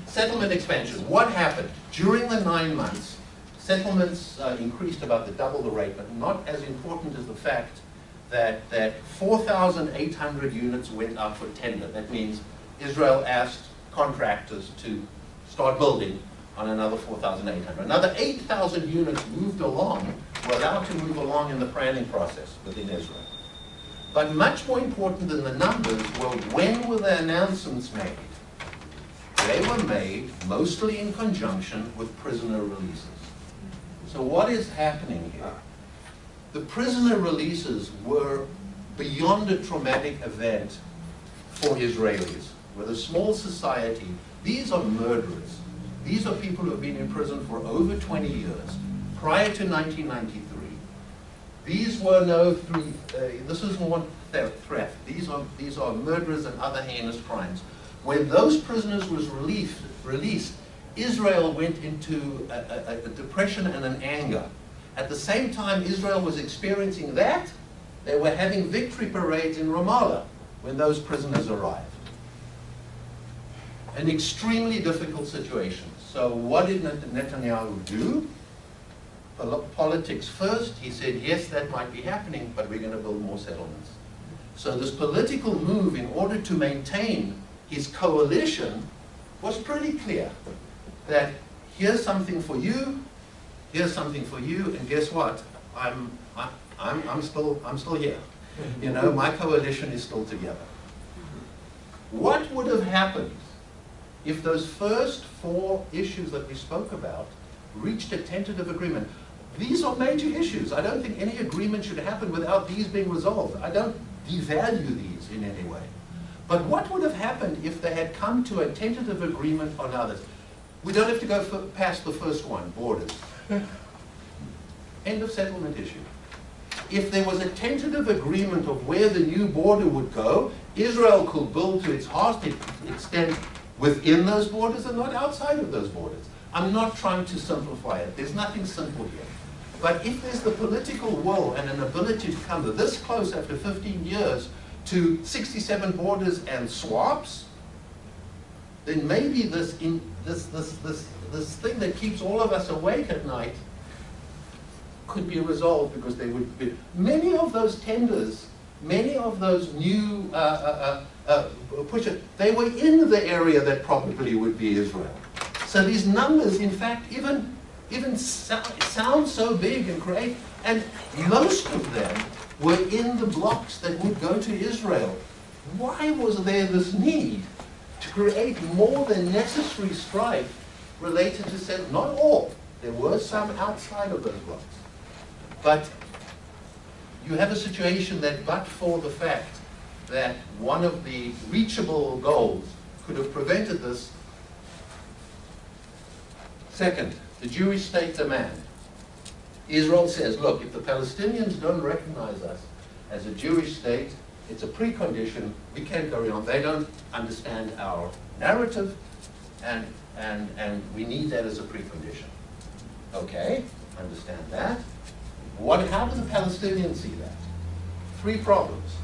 Settlement expansion. What happened? During the 9 months, settlements increased about double the rate, but not as important as the fact that 4,800 units went out for tender. That means Israel asked contractors to start building on another 4,800. Another 8,000 units moved along, were allowed to move along in the planning process within Israel. But much more important than the numbers were when were the announcements made? They were made mostly in conjunction with prisoner releases. So what is happening here? The prisoner releases were beyond a traumatic event for Israelis. With a small society, these are murderers. These are people who have been in prison for over 20 years, prior to 1993. These were this is more theft. These are murderers and other heinous crimes. When those prisoners was released, Israel went into a depression and an anger. At the same time Israel was experiencing that, they were having victory parades in Ramallah when those prisoners arrived. An extremely difficult situation. So what did Netanyahu do? Politics first. He said, yes, that might be happening, but we're going to build more settlements. So this political move, in order to maintain his coalition, was pretty clear. That here's something for you, here's something for you, and guess what? I'm still here. You know, my coalition is still together. What would have happened if those first 4 issues that we spoke about reached a tentative agreement? These are major issues. I don't think any agreement should happen without these being resolved. I don't devalue these in any way. But what would have happened if they had come to a tentative agreement on others? We don't have to go past the first one, borders. End of settlement issue. If there was a tentative agreement of where the new border would go, Israel could build to its heart's extent within those borders and not outside of those borders. I'm not trying to simplify it. There's nothing simple here. But if there's the political will and an ability to come this close after 15 years to 67 borders and swaps, then maybe this thing that keeps all of us awake at night could be resolved, because they would be many of those tenders, many of those new they were in the area that probably would be Israel. So these numbers, in fact, even sound so big and great, and most of them were in the blocks that would go to Israel. Why was there this need to create more than necessary strife related to, not all, there were some outside of those blocks. But you have a situation that, but for the fact that one of the reachable goals could have prevented this. Second, the Jewish state demand. Israel says, look, if the Palestinians don't recognize us as a Jewish state, it's a precondition, we can't carry on. They don't understand our narrative, and we need that as a precondition. Okay, understand that. How do the Palestinians see that? Three problems.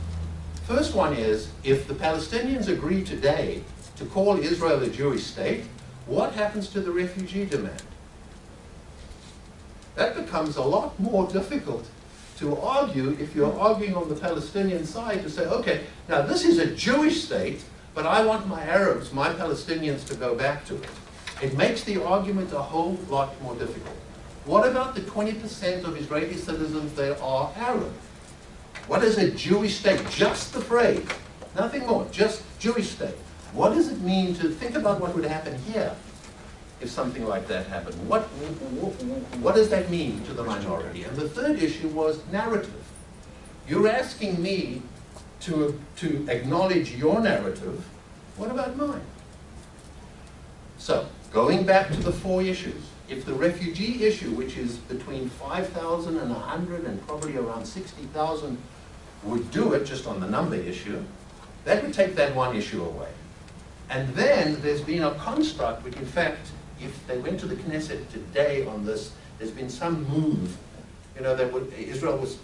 First one is, if the Palestinians agree today to call Israel a Jewish state, what happens to the refugee demand? That becomes a lot more difficult to argue if you're arguing on the Palestinian side to say, okay, now this is a Jewish state, but I want my Arabs, my Palestinians to go back to it. It makes the argument a whole lot more difficult. What about the 20% of Israeli citizens that are Arab? What is a Jewish state? Just the phrase, nothing more, just Jewish state. What does it mean to think about what would happen here if something like that happened? What does that mean to the minority? And the third issue was narrative. You're asking me to acknowledge your narrative. What about mine? So, going back to the four issues, if the refugee issue, which is between 5,000 and 100 and probably around 60,000, would do it just on the number issue, that would take that one issue away. And then there's been a construct which, in fact, if they went to the Knesset today on this, there's been some move, that Israel was,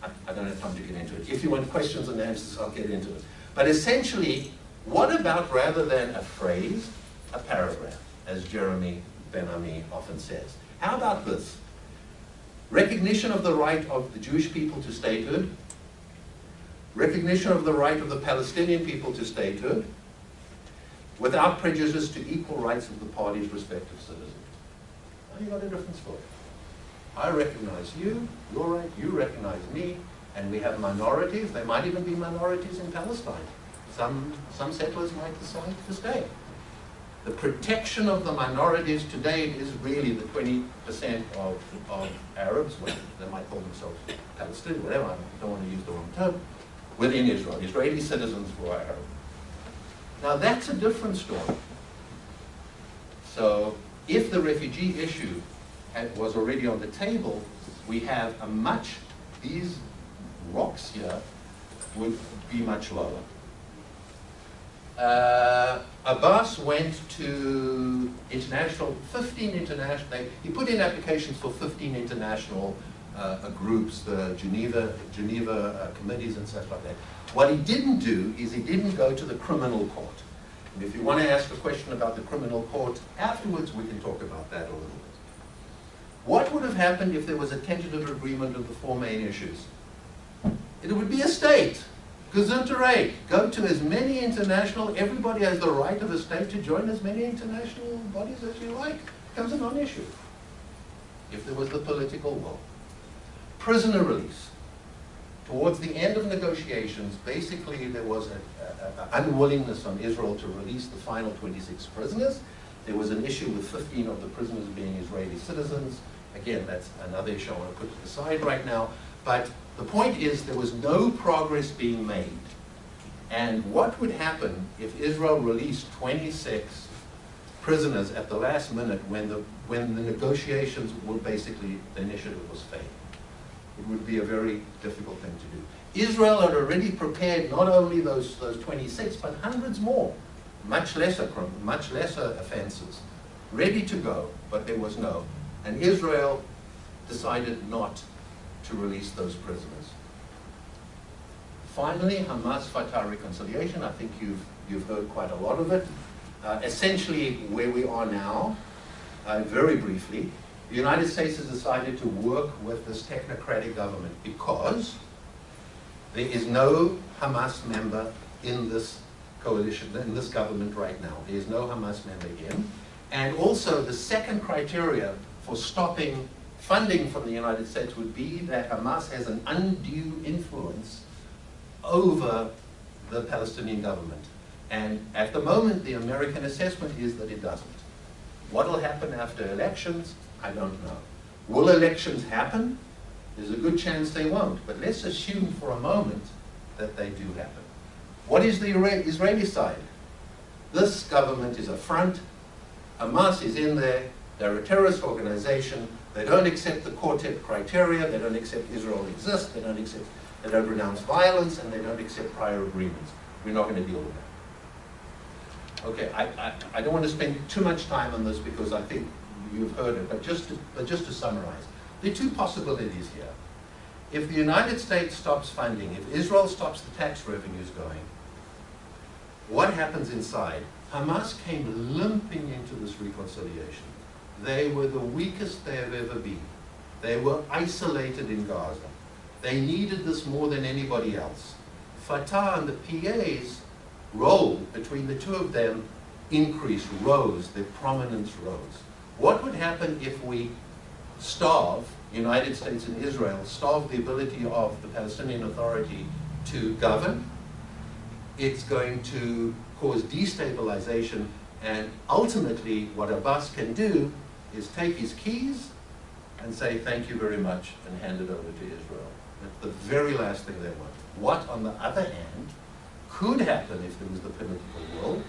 I don't have time to get into it. If you want questions and answers, I'll get into it. But essentially, what about, rather than a phrase, a paragraph, as Jeremy Ben-Ami often says? How about this? Recognition of the right of the Jewish people to statehood, recognition of the right of the Palestinian people to statehood, without prejudice to equal rights of the parties' respective citizens. Now you've got a different story. I recognize you, you're right, you recognize me, and we have minorities. There might even be minorities in Palestine. Some settlers might decide to stay. The protection of the minorities today is really the 20% of Arabs, well, they might call themselves Palestinians, whatever, I don't want to use the wrong term, within Israel. Israeli citizens who are Arab. Now that's a different story. So if the refugee issue was already on the table, we have these rocks here would be much lower. Abbas went to he put in applications for 15 international groups, the Geneva committees and such like that. What he didn't do is he didn't go to the criminal court. And if you want to ask a question about the criminal court afterwards, we can talk about that a little bit. What would have happened if there was a tentative agreement of the four main issues? It would be a state. Gesundheit, go to as many international, everybody has the right of a state to join as many international bodies as you like. It becomes a non-issue, if there was the political will. Prisoner release. Towards the end of negotiations, basically there was an unwillingness on Israel to release the final 26 prisoners. There was an issue with 15 of the prisoners being Israeli citizens. Again, that's another issue I want to put to the side right now. But the point is there was no progress being made. And what would happen if Israel released 26 prisoners at the last minute when the negotiations were basically, the initiative was failed? It would be a very difficult thing to do. Israel had already prepared not only those 26, but hundreds more, much lesser offenses, ready to go, but there was no. And Israel decided not to release those prisoners. Finally, Hamas-Fatah reconciliation. I think you've heard quite a lot of it. Essentially, where we are now, very briefly, the United States has decided to work with this technocratic government because there is no Hamas member in this coalition, in this government right now. There is no Hamas member in. And also, the second criteria for stopping funding from the United States would be that Hamas has an undue influence over the Palestinian government. And at the moment, the American assessment is that it doesn't. What will happen after elections? I don't know. Will elections happen? There's a good chance they won't. But let's assume for a moment that they do happen. What is the Israeli side? This government is a front. Hamas is in there. They're a terrorist organization. They don't accept the quartet criteria. They don't accept Israel exists. They don't renounce violence, and they don't accept prior agreements. We're not going to deal with that. Okay, I don't want to spend too much time on this because I think you've heard it, but just to summarize, there are two possibilities here. If the United States stops funding, if Israel stops the tax revenues going, what happens inside? Hamas came limping into this reconciliation. They were the weakest they have ever been. They were isolated in Gaza. They needed this more than anybody else. Fatah and the PA's role between the two of them increased, rose, their prominence rose. What would happen if we starve, United States and Israel, starve the ability of the Palestinian Authority to govern? It's going to cause destabilization, and ultimately what Abbas can do is take his keys and say thank you very much and hand it over to Israel. That's the very last thing they want. What, on the other hand, could happen if there was the political will,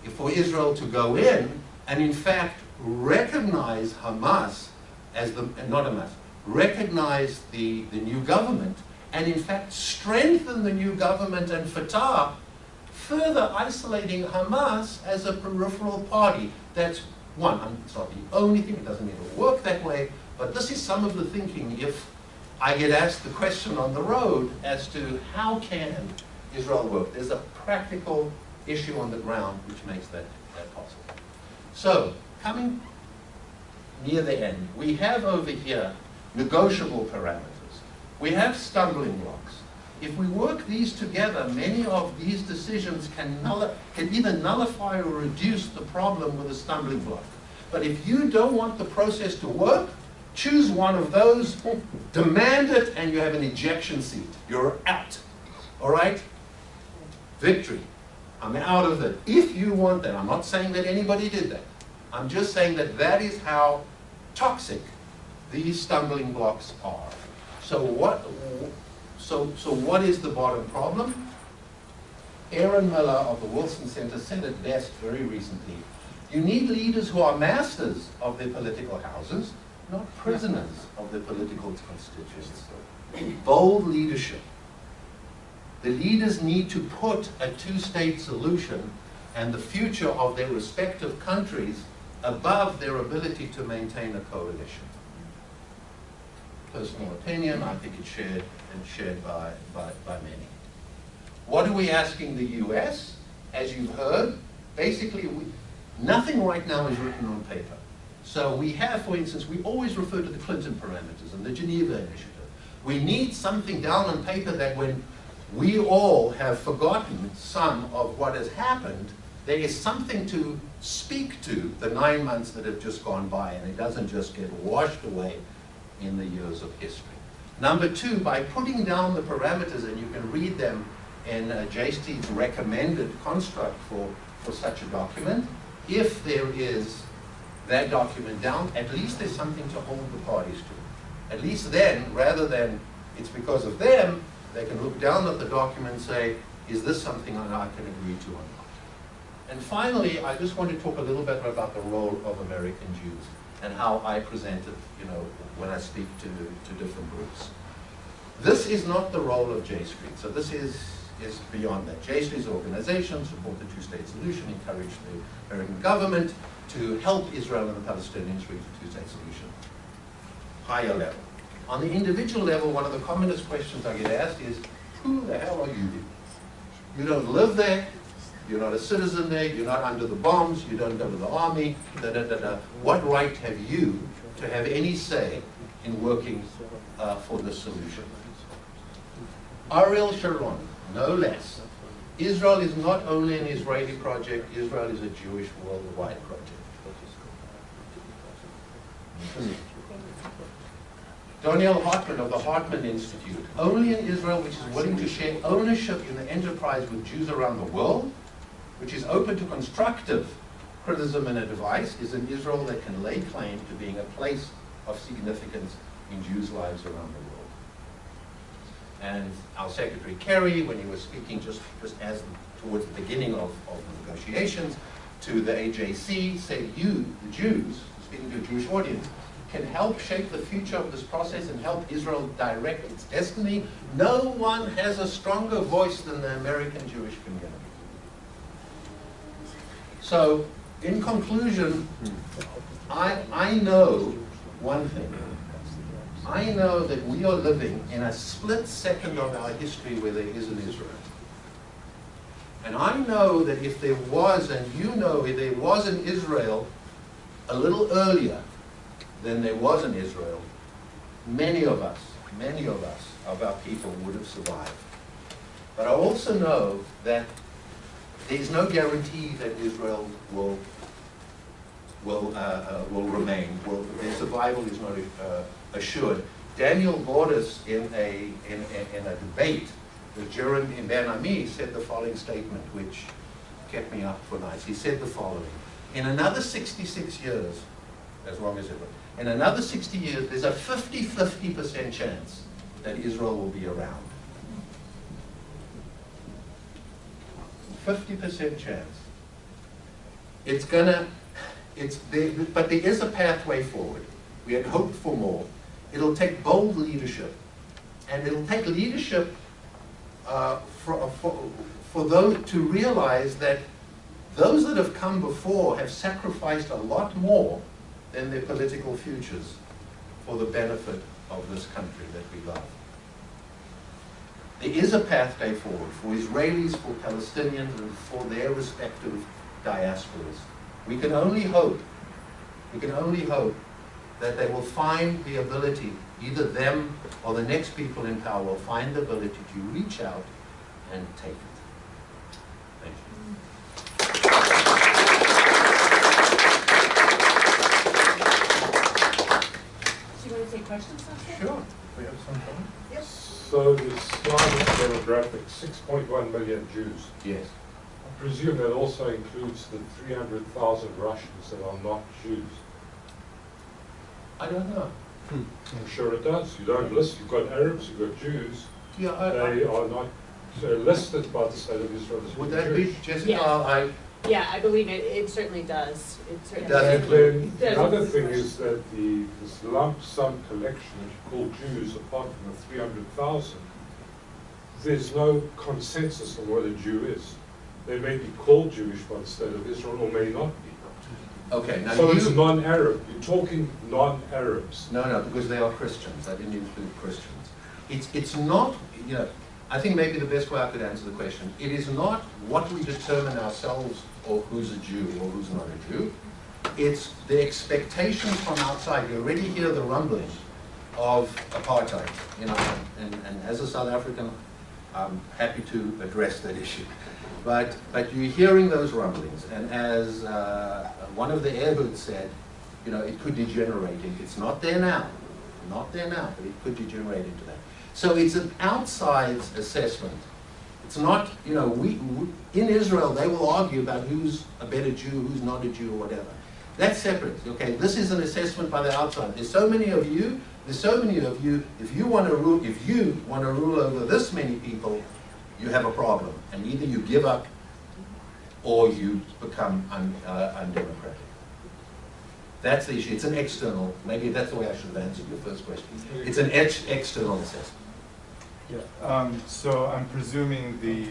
if for Israel to go in and in fact recognize Hamas as the, not Hamas, recognize the new government, and in fact strengthen the new government and Fatah, further isolating Hamas as a peripheral party. That's one, it's not the only thing, it doesn't even work that way, but this is some of the thinking if I get asked the question on the road as to how can Israel work. There's a practical issue on the ground which makes that possible. So, coming near the end, we have over here negotiable parameters. We have stumbling blocks. If we work these together, many of these decisions can either nullify or reduce the problem with a stumbling block. But if you don't want the process to work, choose one of those, demand it, and you have an ejection seat. You're out. All right? Victory. I'm out of it. If you want that, I'm not saying that anybody did that. I'm just saying that that is how toxic these stumbling blocks are. So what is the bottom problem? Aaron Miller of the Wilson Center said it best very recently. You need leaders who are masters of their political houses, not prisoners of their political constituents. Bold leadership. The leaders need to put a two-state solution and the future of their respective countries above their ability to maintain a coalition. Personal opinion, I think it's shared by many. What are we asking the US? As you've heard, basically nothing right now is written on paper. So we have, for instance, we always refer to the Clinton parameters and the Geneva Initiative. We need something down on paper that when we all have forgotten some of what has happened, there is something to speak to the 9 months that have just gone by, and it doesn't just get washed away in the years of history. Number two, by putting down the parameters, and you can read them in JST's recommended construct for such a document, if there is that document down, at least there's something to hold the parties to. At least then, rather than it's because of them, they can look down at the document and say, is this something I can agree to or not? And finally, I just want to talk a little bit about the role of American Jews and how I present it, when I speak to different groups. This is not the role of J Street. So this is beyond that. J Street's organization support the two-state solution, encourage the American government to help Israel and the Palestinians reach a two-state solution. higher level. On the individual level, one of the commonest questions I get asked is, who the hell are you? You don't live there, you're not a citizen there, you're not under the bombs, you don't go to the army, da da da da. What right have you to have any say in working for this solution? Ariel Sharon, no less. Israel is not only an Israeli project, Israel is a Jewish worldwide project. Daniel Hartman of the Hartman Institute. Only in Israel, which is willing to share ownership in the enterprise with Jews around the world, which is open to constructive criticism and advice, is an Israel that can lay claim to being a place of significance in Jews' lives around the world. And our Secretary Kerry, when he was speaking just as towards the beginning of the negotiations to the AJC, said you, the Jews, speaking to a Jewish audience, can help shape the future of this process and help Israel direct its destiny. No one has a stronger voice than the American Jewish community. So, in conclusion, I know one thing. I know that we are living in a split second of our history where there is an Israel. And I know that if there was, and you know, if there was an Israel a little earlier than there was an Israel, many of us, of our people would have survived. But I also know that there is no guarantee that Israel will remain. Their survival is not assured. Daniel Gordis, in a debate with Jeremy Ben-Ami, said the following statement, which kept me up for nights. He said the following: in another 66 years, as long as ever, in another 60 years, there's a 50-50% chance that Israel will be around. 50% chance. But there is a pathway forward. We had hoped for more. It'll take bold leadership. And it'll take leadership for those to realize that those that have come before have sacrificed a lot more than their political futures for the benefit of this country that we love. There is a pathway forward for Israelis, for Palestinians, and for their respective diasporas. We can only hope that they will find the ability, either them or the next people in power will find the ability to reach out and take it. Thank you. Do you want to take questions, Stan? Sure. We have some time. Yes. So the Islamic demographic, 6.1 million Jews. Yes. I presume that also includes the 300,000 Russians that are not Jews. I don't know. I'm sure it does. You don't list. You've got Arabs, you've got Jews. Yeah, They are not listed by the state of Israel as would being that Jewish. be, Jessica? Yeah. Yeah, I believe it certainly does. It certainly Does And it? then Does. the other thing is that this lump sum collection that you call Jews, apart from the 300,000, there's no consensus on what a Jew is. They may be called Jewish by the state of Israel or may not be. Okay, now So you... it's non-Arab. You're talking non-Arabs. No, because they are Christians. I didn't include Christians. It's not, you know, I think maybe the best way I could answer the question, it is not what we determine ourselves or who's a Jew or who's not a Jew. It's the expectations from outside. You already hear the rumbling of apartheid, you know, and as a South African, I'm happy to address that issue. But you're hearing those rumblings, and as one of the Ehud said, you know, it could degenerate. It's not there now, but it could degenerate into that. So it's an outside assessment. It's not, you know, we in Israel, they will argue about who's a better Jew, who's not a Jew, or whatever. That's separate, okay? This is an assessment by the outside. There's so many of you, if you want to rule over this many people, you have a problem. And either you give up or you become undemocratic. That's the issue. It's an external, maybe that's the way I should have answered your first question. It's an external assessment. Yeah. So I'm presuming the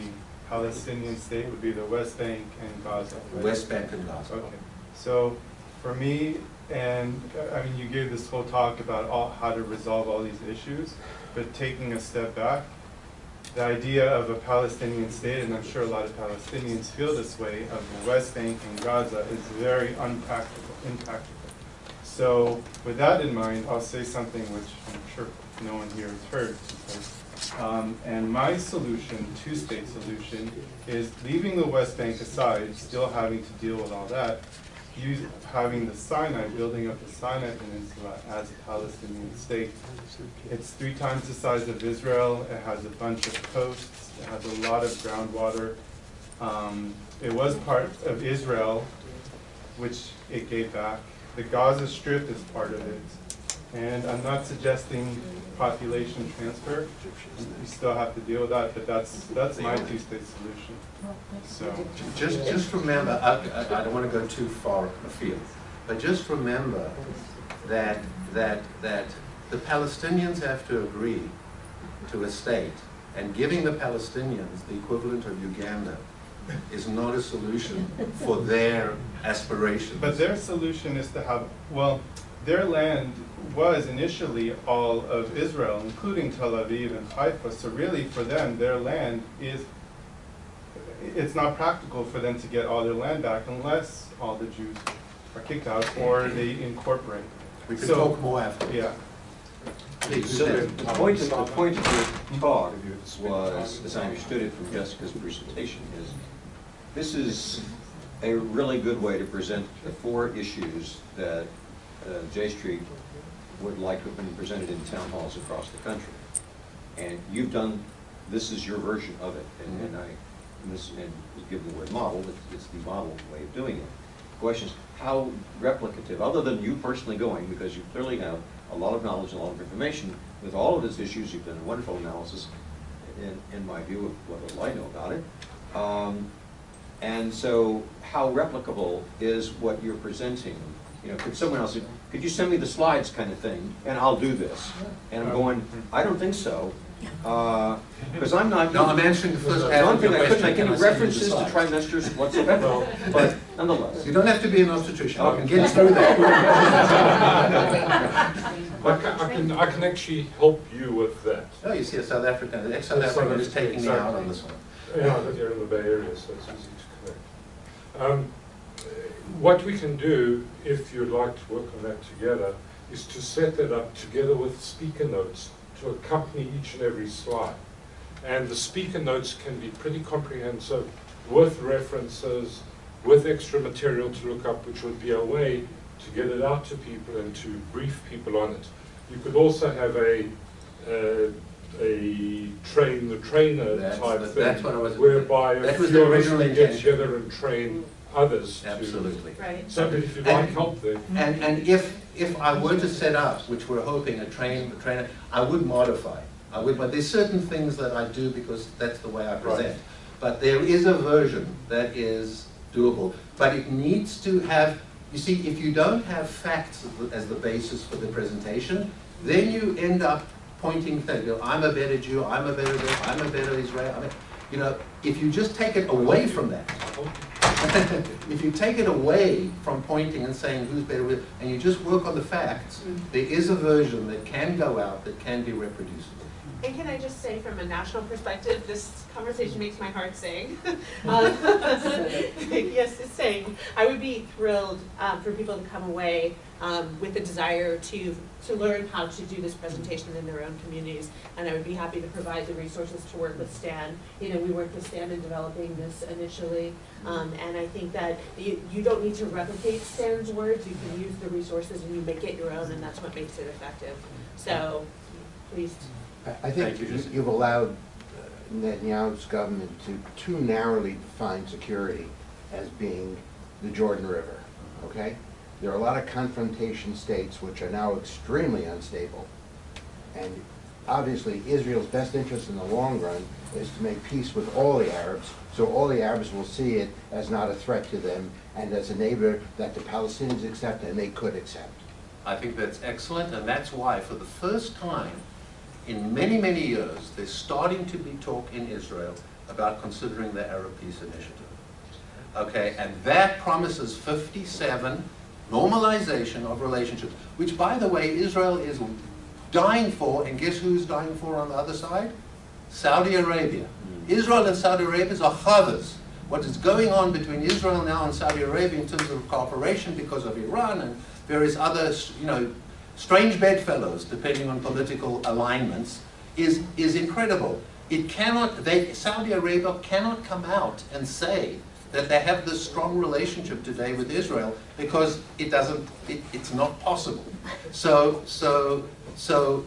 Palestinian state would be the West Bank and Gaza. Right? West Bank and Gaza. Okay. So for me, And I mean, you gave this whole talk about how to resolve all these issues, but taking a step back, the idea of a Palestinian state, and I'm sure a lot of Palestinians feel this way, of the West Bank and Gaza is very impractical. So with that in mind, I'll say something which I'm sure no one here has heard. And my solution, two-state solution, is leaving the West Bank aside, still having to deal with all that, having the Sinai, building up the Sinai Peninsula as a Palestinian state. It's 3 times the size of Israel. It has a bunch of coasts. It has a lot of groundwater. It was part of Israel, which it gave back. The Gaza Strip is part of it. And I'm not suggesting population transfer. We still have to deal with that, but that's my two-state solution. So just remember, I don't want to go too far afield, but just remember that the Palestinians have to agree to a state, and giving the Palestinians the equivalent of Uganda is not a solution for their aspirations. But their solution is to have, well, their land was initially all of Israel, including Tel Aviv and Haifa. So really, for them, their land it's not practical for them to get all their land back unless all the Jews are kicked out or they incorporate. We can talk more after. Yeah. Please, So Stan. the point of your talk was, as I understood it from Jessica's presentation, is this is a really good way to present the 4 issues that J Street would like to have been presented in town halls across the country. And you've done, this is your version of it. And given the word model, it's the model way of doing it. The question is, how replicative, other than you personally going, because you clearly have a lot of knowledge and a lot of information, with all of these issues, you've done a wonderful analysis, in my view, of what little I know about it. And so, how replicable is what you're presenting? You know, could someone else, could you send me the slides kind of thing, and I'll do this? And I'm going, I don't think so, because I'm not. No, I'm answering the first I half don't of your think I could question. make any references to trimesters whatsoever, but nonetheless. You don't have to be an obstetrician. I can Okay. get through that. I can actually help you with that. Oh, you see a South African, the ex-South African is taking me out on this one. Yeah, but you're in the Bay Area, so it's easy to connect. What we can do, if you'd like to work on that together, is to set that up together with speaker notes to accompany each and every slide. And the speaker notes can be pretty comprehensive, with references, with extra material to look up, which would be a way to get it out to people and to brief people on it. You could also have a train the trainer type thing, that's what I was, whereby that a was few the of us original would get intention. together and train others. Absolutely. Right. So if you'd like help there. And if I were to set up, which we're hoping, a trainer, I would modify. I would, but there's certain things that I do because that's the way I present. Right. But there is a version that is doable. But it needs to have, you see, if you don't have facts as the basis for the presentation, then you end up pointing things. You know, I'm a better Jew, I'm a better this, I'm a better Israel. You know, if you just take it away from that, if you take it away from pointing and saying who's better with, and you just work on the facts, there is a version that can go out that can be reproducible. And can I just say, from a national perspective, this conversation makes my heart sing. Yes, it's saying. I would be thrilled for people to come away with the desire to learn how to do this presentation in their own communities, and I would be happy to provide the resources to work with Stan. You know, we worked with Stan in developing this initially, and I think that you don't need to replicate Stan's words. You can use the resources and you make it your own, and that's what makes it effective. So, please. I think you've allowed Netanyahu's government to too narrowly define security as being the Jordan River, okay? There are a lot of confrontation states which are now extremely unstable. And obviously Israel's best interest in the long run is to make peace with all the Arabs, so all the Arabs will see it as not a threat to them and as a neighbor that the Palestinians accept and they could accept. I think that's excellent, and that's why for the first time in many, many years, there's starting to be talk in Israel about considering the Arab Peace Initiative. Okay, and that promises 57 normalization of relationships, which, by the way, Israel is dying for, and guess who's dying for on the other side? Saudi Arabia. Israel and Saudi Arabia are chavas. What is going on between Israel now and Saudi Arabia in terms of cooperation because of Iran and various other, strange bedfellows, depending on political alignments, is incredible. It cannot, Saudi Arabia cannot come out and say that they have this strong relationship today with Israel because it's not possible. So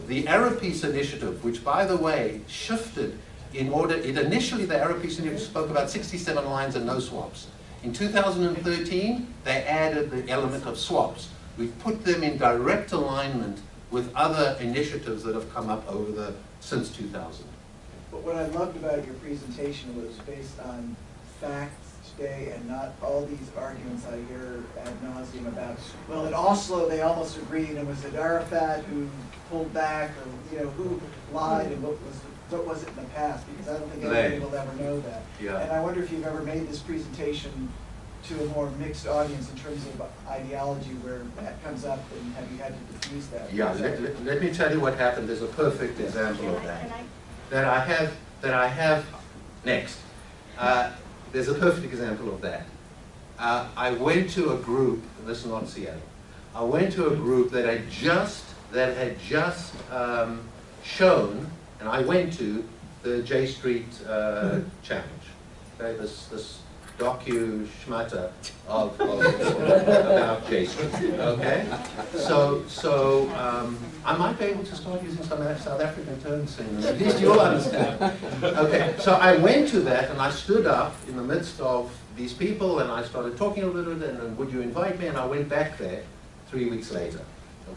the Arab Peace Initiative, which, by the way, shifted initially the Arab Peace Initiative spoke about 67 lines and no swaps. In 2013, they added the element of swaps. We've put them in direct alignment with other initiatives that have come up since 2000. But what I loved about your presentation was based on facts today and not all these arguments I hear ad nauseum about, well, at Oslo they almost agreed, and was it Arafat who pulled back, or who lied, and what was it in the past? Because I don't think anybody will ever know that. Yeah. And I wonder if you've ever made this presentation to a more mixed audience in terms of ideology where that comes up, and have you had to diffuse that? Yeah, let me tell you what happened. There's a perfect example of that. That I have next. There's a perfect example of that. I went to a group, this is not Seattle, I went to a group that had just shown, and I went to the J Street Challenge. Okay, this docu-schmata about J Street. Okay, so I might be able to start using some South African terms soon. At least you'll understand. Okay, so I went to that and I stood up in the midst of these people and I started talking a little bit and would you invite me? And I went back there 3 weeks later.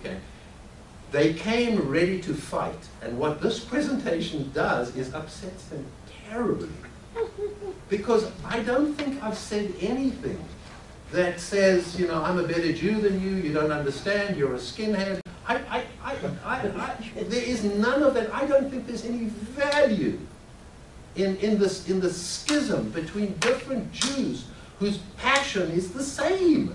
Okay. They came ready to fight, and what this presentation does is upsets them terribly. Because I don't think I've said anything that says, I'm a better Jew than you, you don't understand, you're a skinhead. There is none of that. I don't think there's any value in the schism between different Jews whose passion is the same.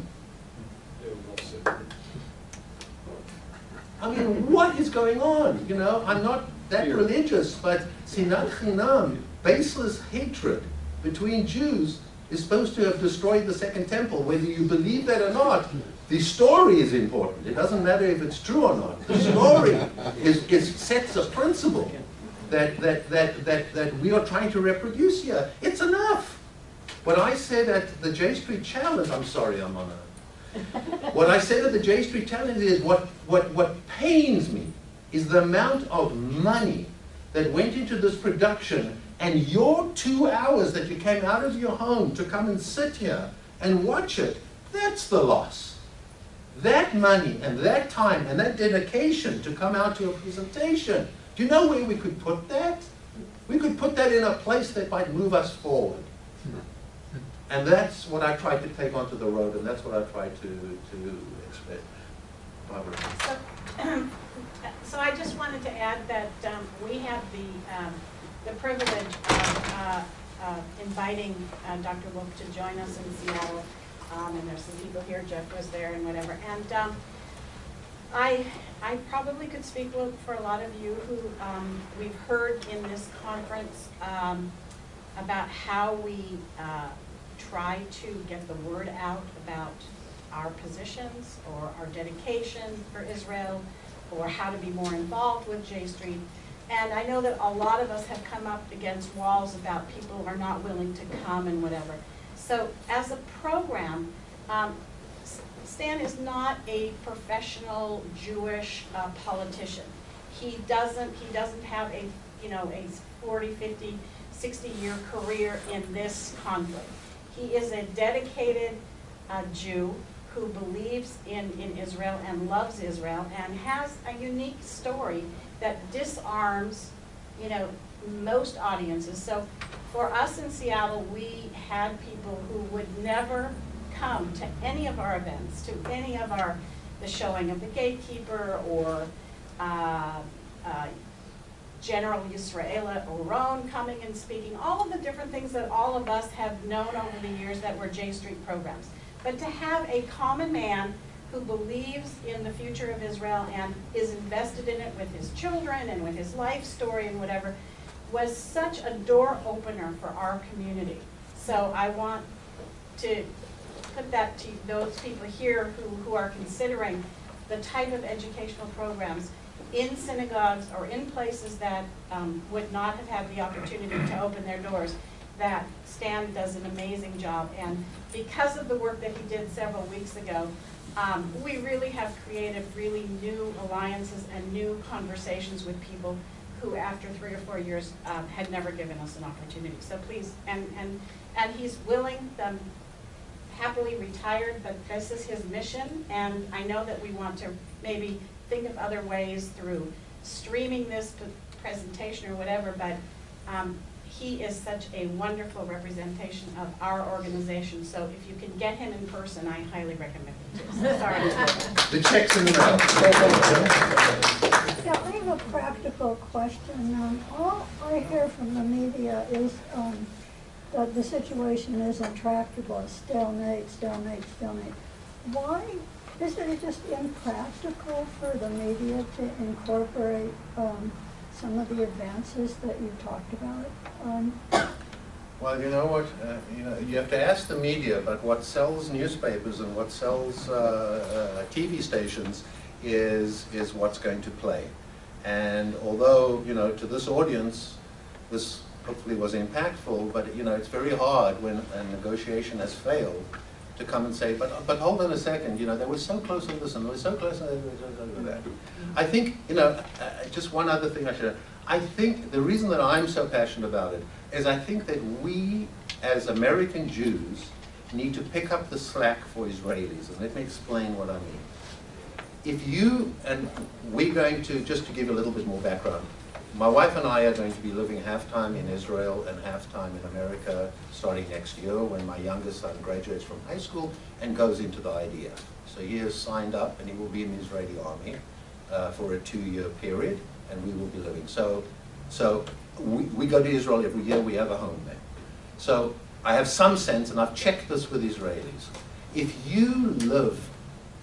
I mean, what is going on? I'm not that religious, but sinat chinam, baseless hatred between Jews is supposed to have destroyed the Second Temple. Whether you believe that or not, the story is important. It doesn't matter if it's true or not. The story sets a principle that we are trying to reproduce here. It's enough. What I said at the J Street Challenge, I'm sorry, I'm on a... What I said at the J Street Challenge is what pains me is the amount of money that went into this production, and your 2 hours that you came out of your home to come and sit here and watch it, that's the loss. That money and that time and that dedication to come out to a presentation, do you know where we could put that? We could put that in a place that might move us forward. And that's what I tried to take onto the road, and that's what I tried to express. Barbara. So I just wanted to add that we have the privilege of inviting Dr. Wulf to join us in Seattle, and there's some people here, Jeff was there and whatever. And I probably could speak for a lot of you who we've heard in this conference about how we try to get the word out about our positions or our dedication for Israel or how to be more involved with J Street. And I know that a lot of us have come up against walls about people who are not willing to come and whatever. So as a program, Stan is not a professional Jewish politician. He doesn't have a 40, 50, 60-year career in this conflict. He is a dedicated Jew who believes in Israel and loves Israel and has a unique story that disarms, most audiences. So for us in Seattle, we had people who would never come to any of our events, to any of the showing of the gatekeeper or General Israelis Oron coming and speaking, all of the different things that all of us have known over the years that were J Street programs. But to have a common man who believes in the future of Israel and is invested in it with his children and with his life story and whatever, was such a door opener for our community. So I want to put that to those people here who are considering the type of educational programs in synagogues or in places that would not have had the opportunity to open their doors, that Stan does an amazing job. And because of the work that he did several weeks ago, we really have created really new alliances and new conversations with people who after 3 or 4 years had never given us an opportunity. So please, and he's willing, happily retired, but this is his mission, and I know that we want to maybe think of other ways through streaming this presentation or whatever, but he is such a wonderful representation of our organization, so if you can get him in person, I highly recommend it too. Sorry. The check's in the mail. Yeah, I have a practical question. All I hear from the media is that the situation is intractable, stalemate, stalemate, stalemate. Why isn't it just impractical for the media to incorporate some of the advances that you talked about? Well, you know what? You have to ask the media, but what sells newspapers and what sells TV stations is what's going to play. And although, to this audience, this hopefully was impactful, but it's very hard when a negotiation has failed to come and say, but hold on a second, they were so close on this and they were so close on that. I think, just one other thing I think the reason that I'm so passionate about it is I think that we, as American Jews, need to pick up the slack for Israelis, and let me explain what I mean. If you, and we're going to, just to give you a little bit more background, my wife and I are going to be living half-time in Israel and half-time in America starting next year when my youngest son graduates from high school and goes into the IDF. So he has signed up and he will be in the Israeli army for a 2-year period, and we will be living. So we go to Israel every year, we have a home there. So I have some sense, and I've checked this with Israelis. If you live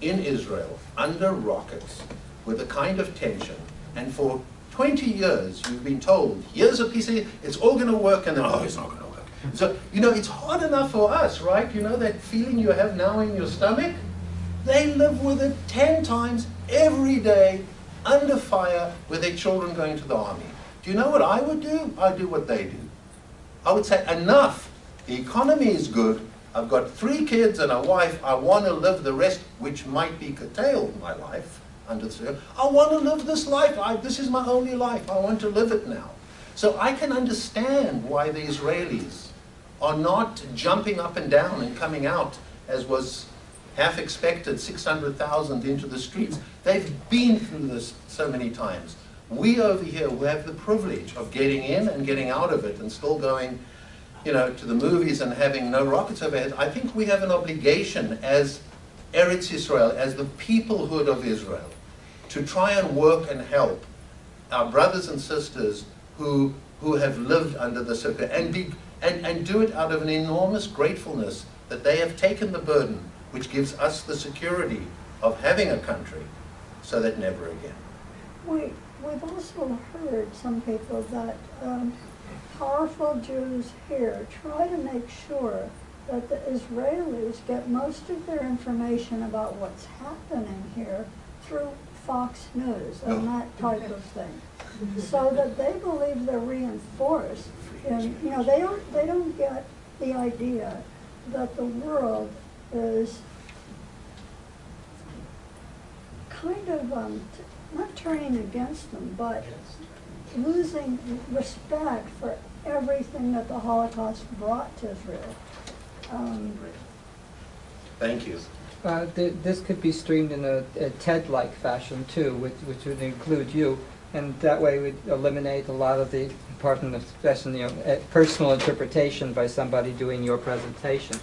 in Israel under rockets with a kind of tension, and for 20 years you've been told, here's a piece of, it's all going to work, and then, oh, it's not going to work. So, it's hard enough for us, right? That feeling you have now in your stomach? They live with it 10 times every day, under fire, with their children going to the army. Do you know what I would do? I'd do what they do. I would say, enough. The economy is good. I've got 3 kids and a wife. I want to live the rest, which might be curtailed, my life. I want to live this life. This is my only life. I want to live it now. So I can understand why the Israelis are not jumping up and down and coming out, as was half expected, 600,000 into the streets. They've been through this so many times. We over here, we have the privilege of getting in and getting out of it and still going, to the movies and having no rockets overhead. I think we have an obligation as Eretz Israel, as the peoplehood of Israel, to try and work and help our brothers and sisters who have lived under this, and do it out of an enormous gratefulness that they have taken the burden, which gives us the security of having a country, so that never again. We've also heard some people that powerful Jews here try to make sure that the Israelis get most of their information about what's happening here through Fox News and that type of thing, so that they believe they're reinforced. And they don't get the idea that the world is kind of not turning against them, but losing respect for everything that the Holocaust brought to Israel. Thank you. This could be streamed in a TED-like fashion too, which would include you, and that way would eliminate a lot of the pardon of expression, personal interpretation by somebody doing your presentation.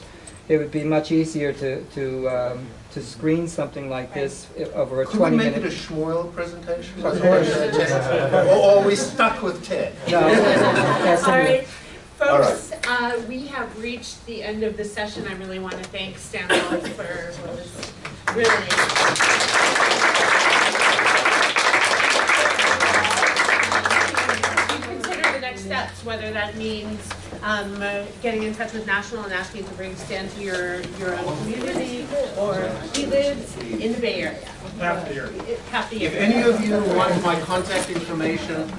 It would be much easier to screen something like this over a 20-minute. Could we make it a Shmuel presentation? Of course. Or are we stuck with Ted? No. All right, folks, we have reached the end of the session. I really want to thank Stanley for his Consider the next steps, whether that means getting in touch with National and asking to bring Stan to your own community, or he lives in the Bay Area. Half the year. Half the year. If any of you want my contact information,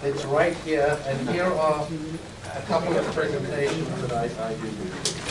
it's right here, and here are a couple of presentations that I do.